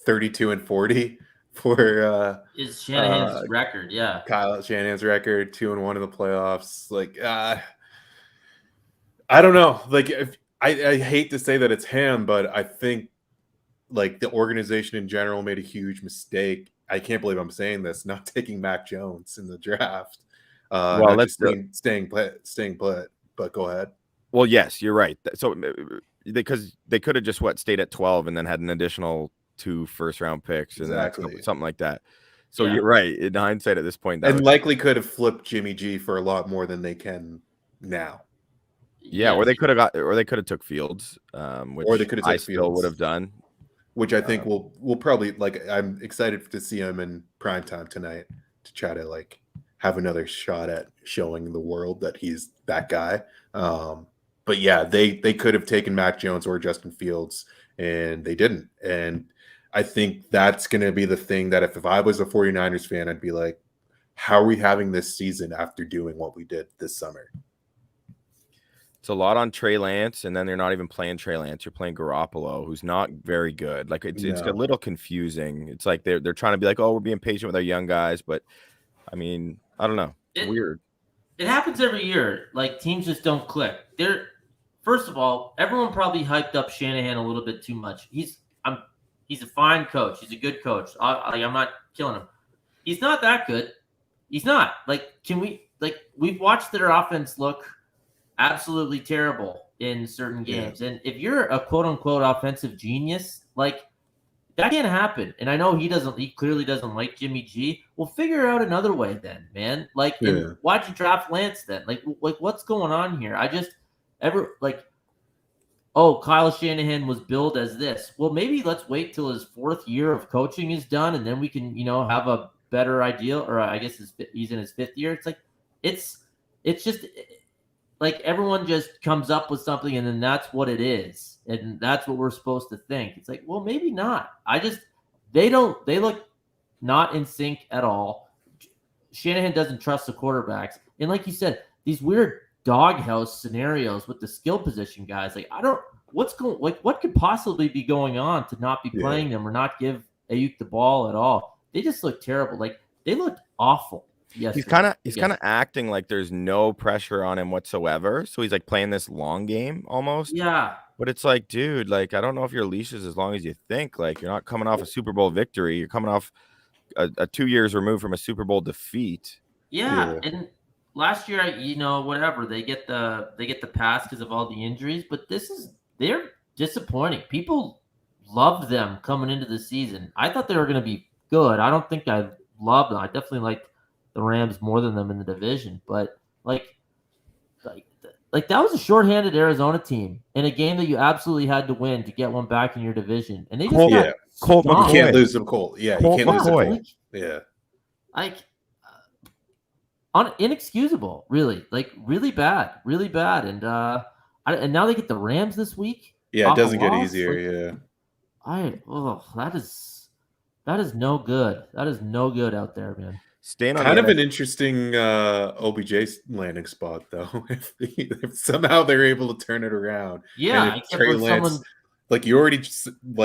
32-40 for is Shanahan's record. Yeah, Kyle Shanahan's record, 2-1 in the playoffs. Like, I don't know. Like, I hate to say that it's him, but I think like the organization in general made a huge mistake. I can't believe I'm saying this, not taking Mac Jones in the draft. Well, let's staying put. But go ahead. Well, yes, you're right. So because they could have just stayed at 12 and then had an additional 2 first-round picks and something like that. So you're right. In hindsight, at this point, likely could have flipped Jimmy G for a lot more than they can now. Yeah, or they could have took Fields, which I still would have done. Which I think we'll probably like. I'm excited to see him in primetime tonight to try to like have another shot at showing the world that he's that guy. But yeah, they could have taken Mac Jones or Justin Fields, and they didn't. And I think that's going to be the thing that if I was a 49ers fan, I'd be like, how are we having this season after doing what we did this summer? It's a lot on Trey Lance, and then they're not even playing Trey Lance. You're playing Garoppolo, who's not very good. Like it's a little confusing. It's like they're trying to be like, oh, we're being patient with our young guys, but I mean, I don't know. It's weird. It happens every year. Like teams just don't click. First of all, everyone probably hyped up Shanahan a little bit too much. He's a fine coach. He's a good coach. I'm not killing him. He's not that good. He's not. We've watched their offense look absolutely terrible in certain games. And if you're a quote unquote offensive genius, like that can't happen. And I know he clearly doesn't like Jimmy G. Well, figure out another way then, man. And why'd you draft Lance then? Like what's going on here? Kyle Shanahan was billed as this. Well, maybe let's wait till his 4th year of coaching is done, and then we can, have a better idea. Or I guess he's in his 5th year. It's like it's just like everyone just comes up with something, and then that's what it is, and that's what we're supposed to think. It's like, well, maybe not. They look not in sync at all. Shanahan doesn't trust the quarterbacks, and like you said, these weird doghouse scenarios with the skill position guys. What could possibly be going on to not be playing them or not give Ayuk the ball at all? They just look terrible. Like they looked awful. Yes, he's kind of acting like there's no pressure on him whatsoever. So he's like playing this long game almost. Yeah. But it's like, dude, like I don't know if your leash is as long as you think. Like you're not coming off a Super Bowl victory. You're coming off a 2 years removed from a Super Bowl defeat. Yeah. And last year, whatever, they get the pass because of all the injuries, but they're disappointing. People loved them coming into the season. I thought they were going to be good. I don't think I loved them. I definitely liked the Rams more than them in the division, but like that was a shorthanded Arizona team in a game that you absolutely had to win to get one back in your division, and they just Colt you can't lose them, Colt. Yeah, you can't lose them, Colt. Yeah, inexcusable, really, like really bad, and and now they get the Rams this week. Yeah, it doesn't get easier. That is no good. That is no good out there, man. Kind of an interesting OBJ landing spot, though. if somehow they're able to turn it around. Yeah, Trey Lance, like you already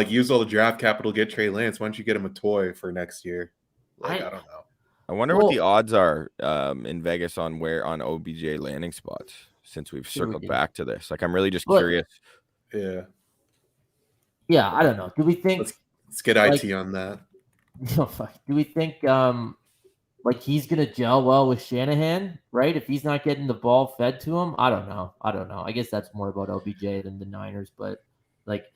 use all the draft capital to get Trey Lance. Why don't you get him a toy for next year? I don't know. I wonder what the odds are in Vegas on OBJ landing spots since we've circled back to this. Like, I'm really just curious. Yeah. Yeah, I don't know. Do we think? Let's get IT on that. Do we think he's gonna gel well with Shanahan, right? If he's not getting the ball fed to him, I don't know. I guess that's more about OBJ than the Niners, but like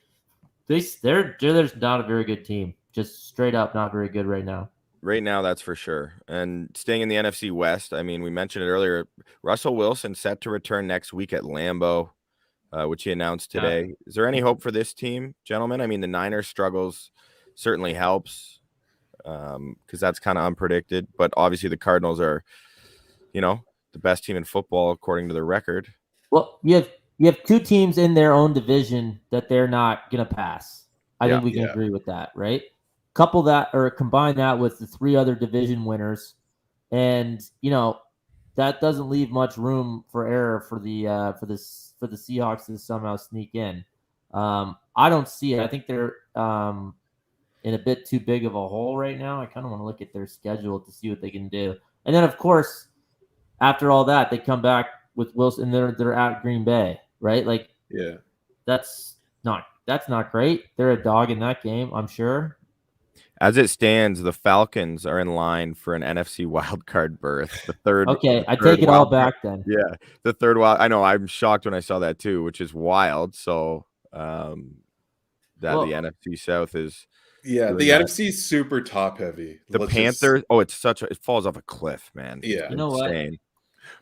they're not a very good team. Just straight up not very good right now. Right now, that's for sure. And staying in the NFC West, I mean, we mentioned it earlier. Russell Wilson set to return next week at Lambeau, which he announced today. Yeah. Is there any hope for this team, gentlemen? I mean, the Niners' struggles certainly helps because that's kind of unpredicted. But obviously, the Cardinals are, the best team in football according to their record. Well, you have two teams in their own division that they're not going to pass. I think we can agree with that, right? Combine that with the 3 other division winners, and that doesn't leave much room for error for the Seahawks to somehow sneak in. I don't see it. I think they're in a bit too big of a hole right now. I kind of want to look at their schedule to see what they can do, and then of course, after all that, they come back with Wilson. And they're at Green Bay, right? Like, yeah, that's not great. They're a dog in that game, I'm sure. As it stands, the Falcons are in line for an NFC wildcard berth. The third. Okay, I take it all back then. Yeah, the third wild. I know. I'm shocked when I saw that too, which is wild. So, the NFC South is. Yeah, the NFC is super top heavy. The Panthers. It falls off a cliff, man. Yeah, you know what?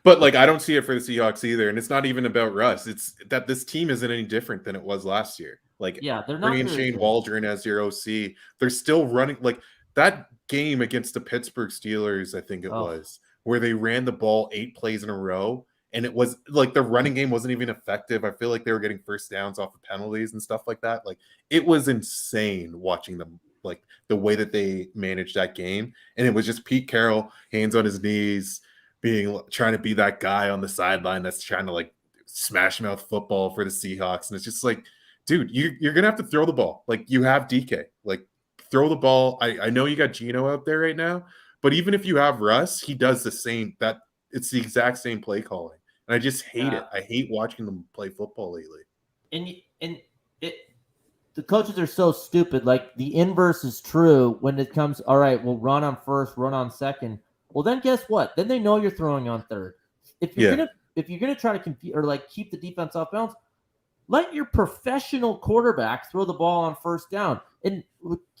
But I don't see it for the Seahawks either, and it's not even about Russ. It's that this team isn't any different than it was last year. They're not bringing Shane Waldron as your OC. They're still running. Like that game against the Pittsburgh Steelers, I think it was, where they ran the ball 8 plays in a row, and it was like the running game wasn't even effective. I feel like they were getting first downs off of penalties and stuff like that. Like, it was insane watching them, like the way that they managed that game. And it was just Pete Carroll, hands on his knees, trying to be that guy on the sideline that's trying to like smash mouth football for the Seahawks. And it's just like, dude, you're gonna have to throw the ball. Like, you have DK, like, throw the ball. I know you got Geno out there right now, but even if you have Russ, he does the same. It's the exact same play calling, and I just hate it. I hate watching them play football lately. The coaches are so stupid. Like, the inverse is true when it comes. All right, we'll run on first, run on second. Well, then guess what? Then they know you're throwing on third. If you're gonna try to compete or like keep the defense off balance, let your professional quarterback throw the ball on first down. And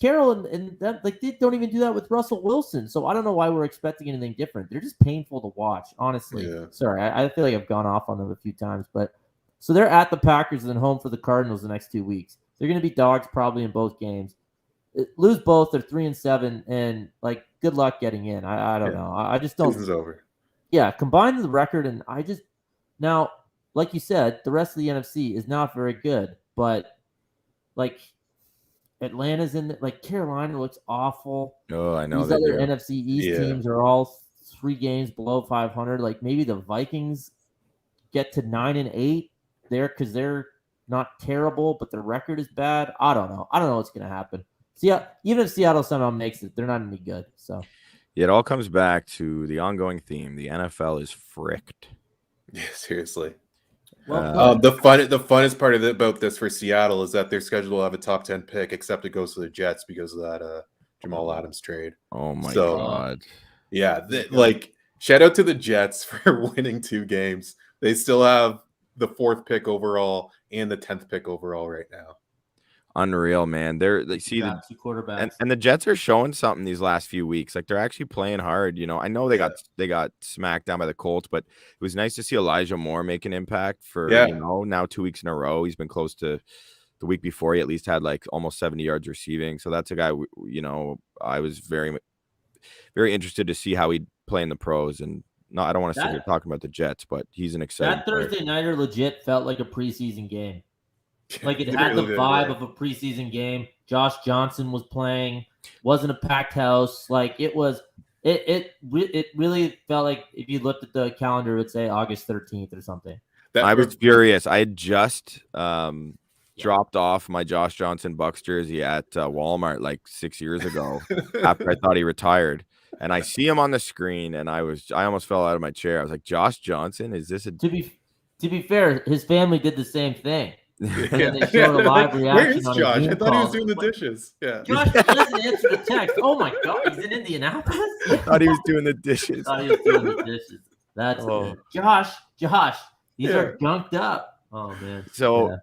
Carroll and that, like, they don't even do that with Russell Wilson. So I don't know why we're expecting anything different. They're just painful to watch, honestly. Yeah. Sorry, I feel like I've gone off on them a few times, but so they're at the Packers and then home for the Cardinals the next 2 weeks. They're going to be dogs probably in both games. Lose both, they're 3-7, and like, good luck getting in. I don't know. I just don't. Season's over. Yeah, combine the record, and I just now, like you said, the rest of the NFC is not very good, but like, Atlanta's in, like, Carolina looks awful. Oh, I know. These other NFC East teams are all 3 games below 500. Like, maybe the Vikings get to 9-8 there because they're not terrible, but their record is bad. I don't know. I don't know what's going to happen. See, even if Seattle somehow makes it, they're not any good. So it all comes back to the ongoing theme. The NFL is fricked. Yeah, seriously. Well, the funnest part about this for Seattle is that their schedule will have a top 10 pick, except it goes to the Jets because of that Jamal Adams trade. Oh my God. Yeah, like, shout out to the Jets for winning 2 games. They still have the 4th pick overall and the 10th pick overall right now. Unreal, man. They see the quarterbacks, and the Jets are showing something these last few weeks. Like, they're actually playing hard. You know, I know they got smacked down by the Colts, but it was nice to see Elijah Moore make an impact for now 2 weeks in a row. He's been close to the week before. He at least had like almost 70 yards receiving. So that's a guy. I was very, very interested to see how he'd play in the pros. And I don't want to sit here talking about the Jets, but he's an exciting. That Thursday nighter legit felt like a preseason game. Like, it had the vibe of a preseason game. Josh Johnson was playing. Wasn't a packed house. Like, it was. It really felt like if you looked at the calendar, it would say August 13th or something. I was furious. I had just dropped off my Josh Johnson Bucs jersey at Walmart like 6 years ago after I thought he retired. And I see him on the screen, and I almost fell out of my chair. I was like, Josh Johnson, is this a? To be fair, his family did the same thing. And then they showed a live reaction. Where is on Josh? I thought call. he was doing the dishes. Yeah. Josh doesn't answer the text. Oh my God, he's in Indianapolis. I thought he was doing the dishes. That's good. Josh. These are gunked up. Oh man. So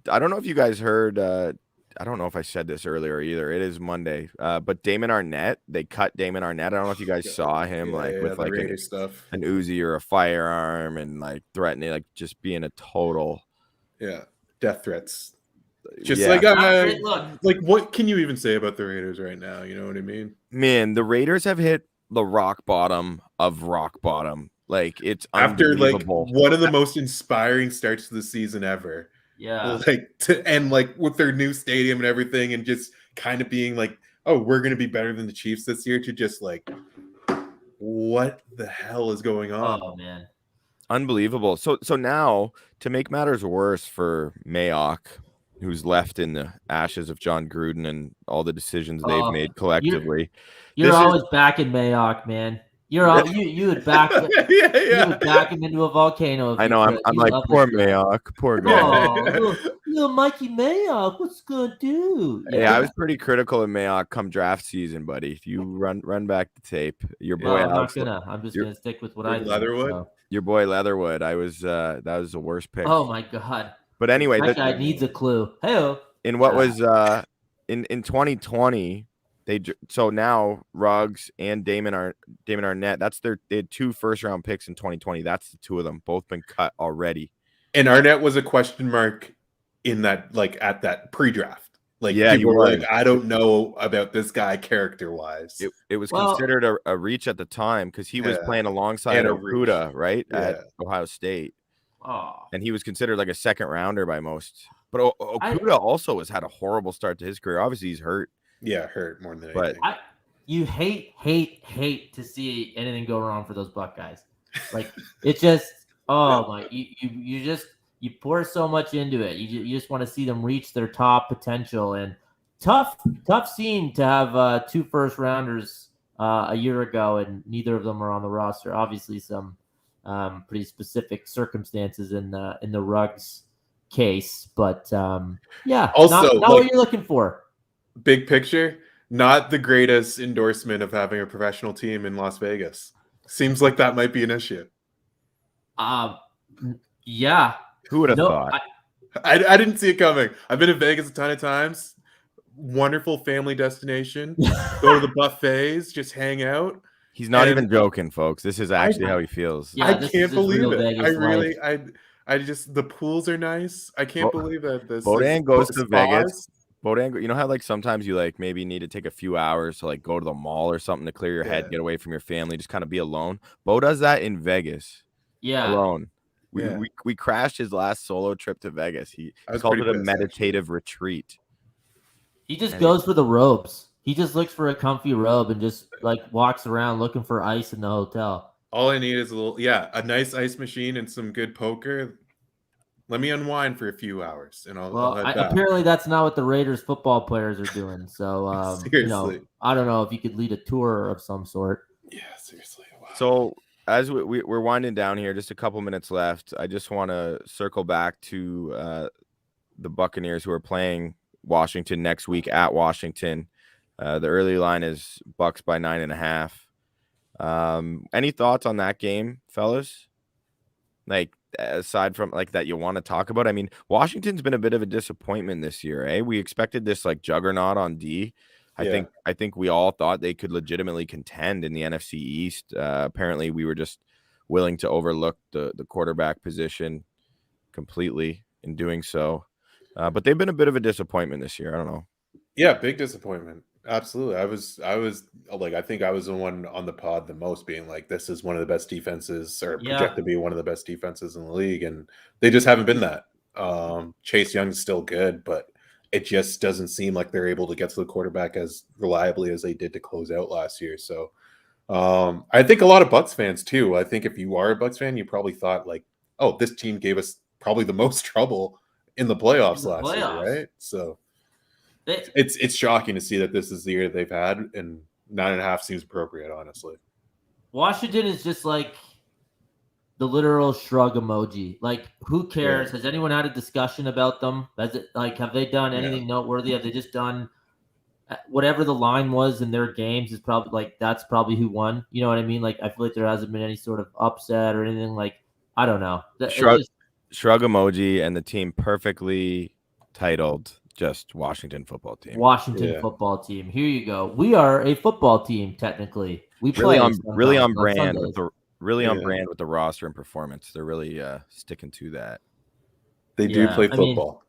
I don't know if you guys heard. I don't know if I said this earlier either. It is Monday, but Damon Arnett. They cut Damon Arnett. I don't know if you guys saw him with like an Uzi or a firearm and like threatening, like just being a total. Yeah. Death threats. Just like what can you even say about the Raiders right now? You know what I mean? Man, the Raiders have hit the rock bottom of rock bottom. Like, it's after like one of the most inspiring starts to the season ever. Yeah. Like with their new stadium and everything, and just kind of being like, oh, we're gonna be better than the Chiefs this year, to just like, what the hell is going on? Oh man. Unbelievable. So now, to make matters worse for Mayock, who's left in the ashes of John Gruden and all the decisions they've made collectively. You're always backing Mayock, man. You would back you would back him into a volcano. I know. I'm like, poor Mayock, poor guy. Oh, little Mikey Mayock, what's gonna do? Yeah, I was pretty critical of Mayock come draft season, buddy. If you run back the tape, your boy. I'm just gonna stick with what I do. Leatherwood. So. Your boy Leatherwood. That was the worst pick. Oh my God. But anyway, that guy needs a clue. Hey, in what was in 2020. So now Ruggs and Damon Arnett. They had 2 first-round picks in 2020. That's the 2 of them. Both been cut already. And Arnett was a question mark in that, like, at that pre-draft. Like Yeah, people he were was. like, I don't know about this guy character wise. It was Well- considered a reach at the time because he was Yeah. playing alongside And a reach. Okuda, right, at Yeah. Ohio State, Oh, and he was considered like a second rounder by most. But Okuda also has had a horrible start to his career. Obviously, he's hurt. Yeah, hurt more than But- anything. you hate to see anything go wrong for those Buckeyes. Like it just, oh my, you pour so much into it. You just want to see them reach their top potential. And tough scene to have 2 first rounders a year ago, and neither of them are on the roster. Obviously, some pretty specific circumstances in the Ruggs case, but yeah, Also, not like- what you're looking for. Big picture, not the greatest endorsement of having a professional team in Las Vegas. Seems like that might be an issue. Yeah. who would have No, thought? I didn't see it coming. I've been to Vegas a ton of times. Wonderful family destination. Go to the buffets, just hang out. He's not and- even joking, folks. This is actually how he feels. Yeah, I this is can't his believe real it. Vegas I really, life. I just the pools are nice. I can't believe that this Bodan goes to spas. Vegas. Bodan, you know how like sometimes you like maybe need to take a few hours to like go to the mall or something to clear your head, Yeah. get away from your family, just kind of be alone. Bo does that in Vegas Yeah. alone. Yeah. We crashed his last solo trip to Vegas. He I was called pretty it a pissed, actually. meditative retreat. He just And- goes for the robes. He just looks for a comfy robe and just like walks around looking for ice in the hotel. All I need is a nice ice machine and some good poker. Let me unwind for a few hours, and I'll Well, head back. apparently that's not what the Raiders football players are doing. So, Seriously. I don't know if you could lead a tour of some sort. Yeah, seriously. Wow. So as we're winding down here, just a couple minutes left. I just want to circle back to the Buccaneers who are playing Washington next week at Washington. The early line is Bucs by 9.5. Any thoughts on that game, fellas? Like aside from like that you want to talk about? I mean, Washington's been a bit of a disappointment this year, eh? We expected this like juggernaut on D. I think we all thought they could legitimately contend in the NFC East. Apparently, we were just willing to overlook the quarterback position completely in doing so. But they've been a bit of a disappointment this year. I don't know. Yeah, big disappointment. Absolutely. I was like, I think I was the one on the pod the most being like, this is one of the best defenses, or Yeah. project to be one of the best defenses in the league. And they just haven't been that. Chase Young's still good, but it just doesn't seem like they're able to get to the quarterback as reliably as they did to close out last year. So I think a lot of Bucs fans too. I think if you are a Bucs fan, you probably thought like, oh, this team gave us probably the most trouble in the playoffs last year, right? So it's shocking to see that this is the year they've had, and 9.5 seems appropriate, honestly. Washington is just like the literal shrug emoji. Like, who cares? Yeah. Has anyone had a discussion about them? Have they done anything noteworthy? Have they just done whatever the line was in their games? Is probably like that's probably who won. You know what I mean? Like, I feel like there hasn't been any sort of upset or anything. Like, I don't know. Shrug emoji and the team perfectly titled just Washington football team. Washington football team. Here you go. We are a football team technically. We play really on brand Sundays. with the on brand with the roster and performance. They're really sticking to that. They do Yeah, play I mean- football.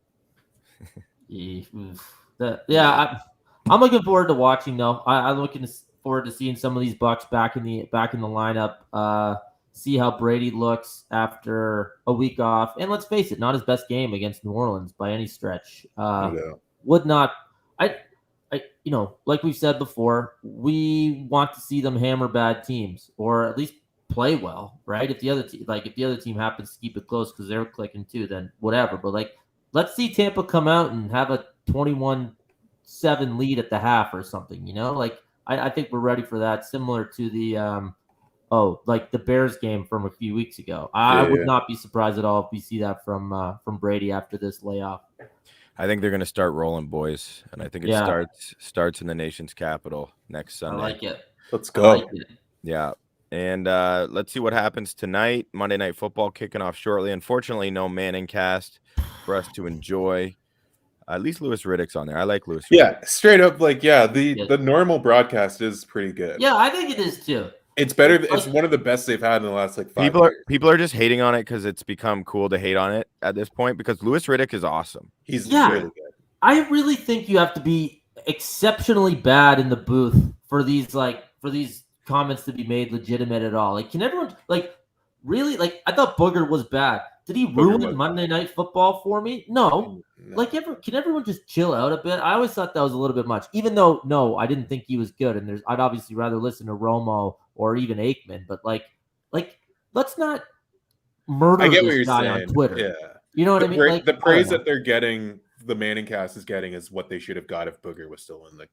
I'm looking forward to watching though. I'm looking forward to seeing some of these Bucs back in the lineup. See how Brady looks after a week off. And let's face it, not his best game against New Orleans by any stretch. Would not. Like we've said before, we want to see them hammer bad teams or at least play well, right? If the other team happens to keep it close because they're clicking too, then whatever. But like, let's see Tampa come out and have a 21-7 lead at the half or something. Like I think we're ready for that. Similar to the like the Bears game from a few weeks ago. I would not be surprised at all if we see that from Brady after this layoff. I think they're going to start rolling, boys, and I think it starts in the nation's capital next Sunday. I like it. Let's I go. like it. Yeah. And let's see what happens tonight. Monday Night Football kicking off shortly. Unfortunately, no Manning cast for us to enjoy. At least Louis Riddick's on there. I like Louis Riddick. Yeah, straight up, like, the normal broadcast is pretty good. Yeah, I think it is too. It's better. It's one of the best they've had in the last 5 years. People are just hating on it because it's become cool to hate on it at this point because Louis Riddick is awesome. He's Yeah. really good. I really think you have to be exceptionally bad in the booth for these comments to be made legitimate at all. Like, can everyone really I thought Booger was bad. Did he ruin Monday Night Football for me? No. No. Can everyone just chill out a bit? I always thought that was a little bit much. Even though, no, I didn't think he was good, and I'd obviously rather listen to Romo or even Aikman. But let's not murder I get what this you're guy saying. on Twitter. Yeah. You know what I mean? The praise that they're getting, the Manning cast is getting, is what they should have got if Booger was still in the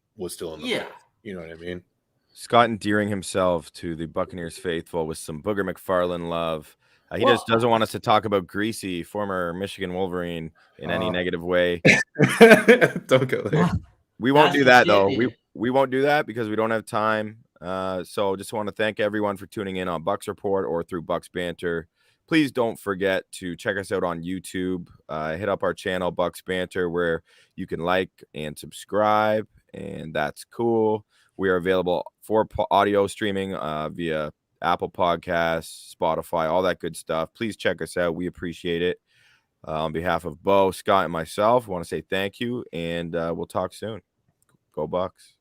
yeah. booth. You know what I mean? Scott endearing himself to the Buccaneers faithful with some Booger McFarland love. He just doesn't want us to talk about Greasy, former Michigan Wolverine, in any negative way. Don't go there. We won't do that, though. We won't do that because we don't have time. So just want to thank everyone for tuning in on Bucs Report or through Bucs Banter. Please don't forget to check us out on YouTube. Hit up our channel, Bucs Banter, where you can like and subscribe, and that's cool. We are available for audio streaming via Apple Podcasts, Spotify, all that good stuff. Please check us out. We appreciate it. On behalf of Bo, Scott, and myself, I want to say thank you, and we'll talk soon. Go Bucs.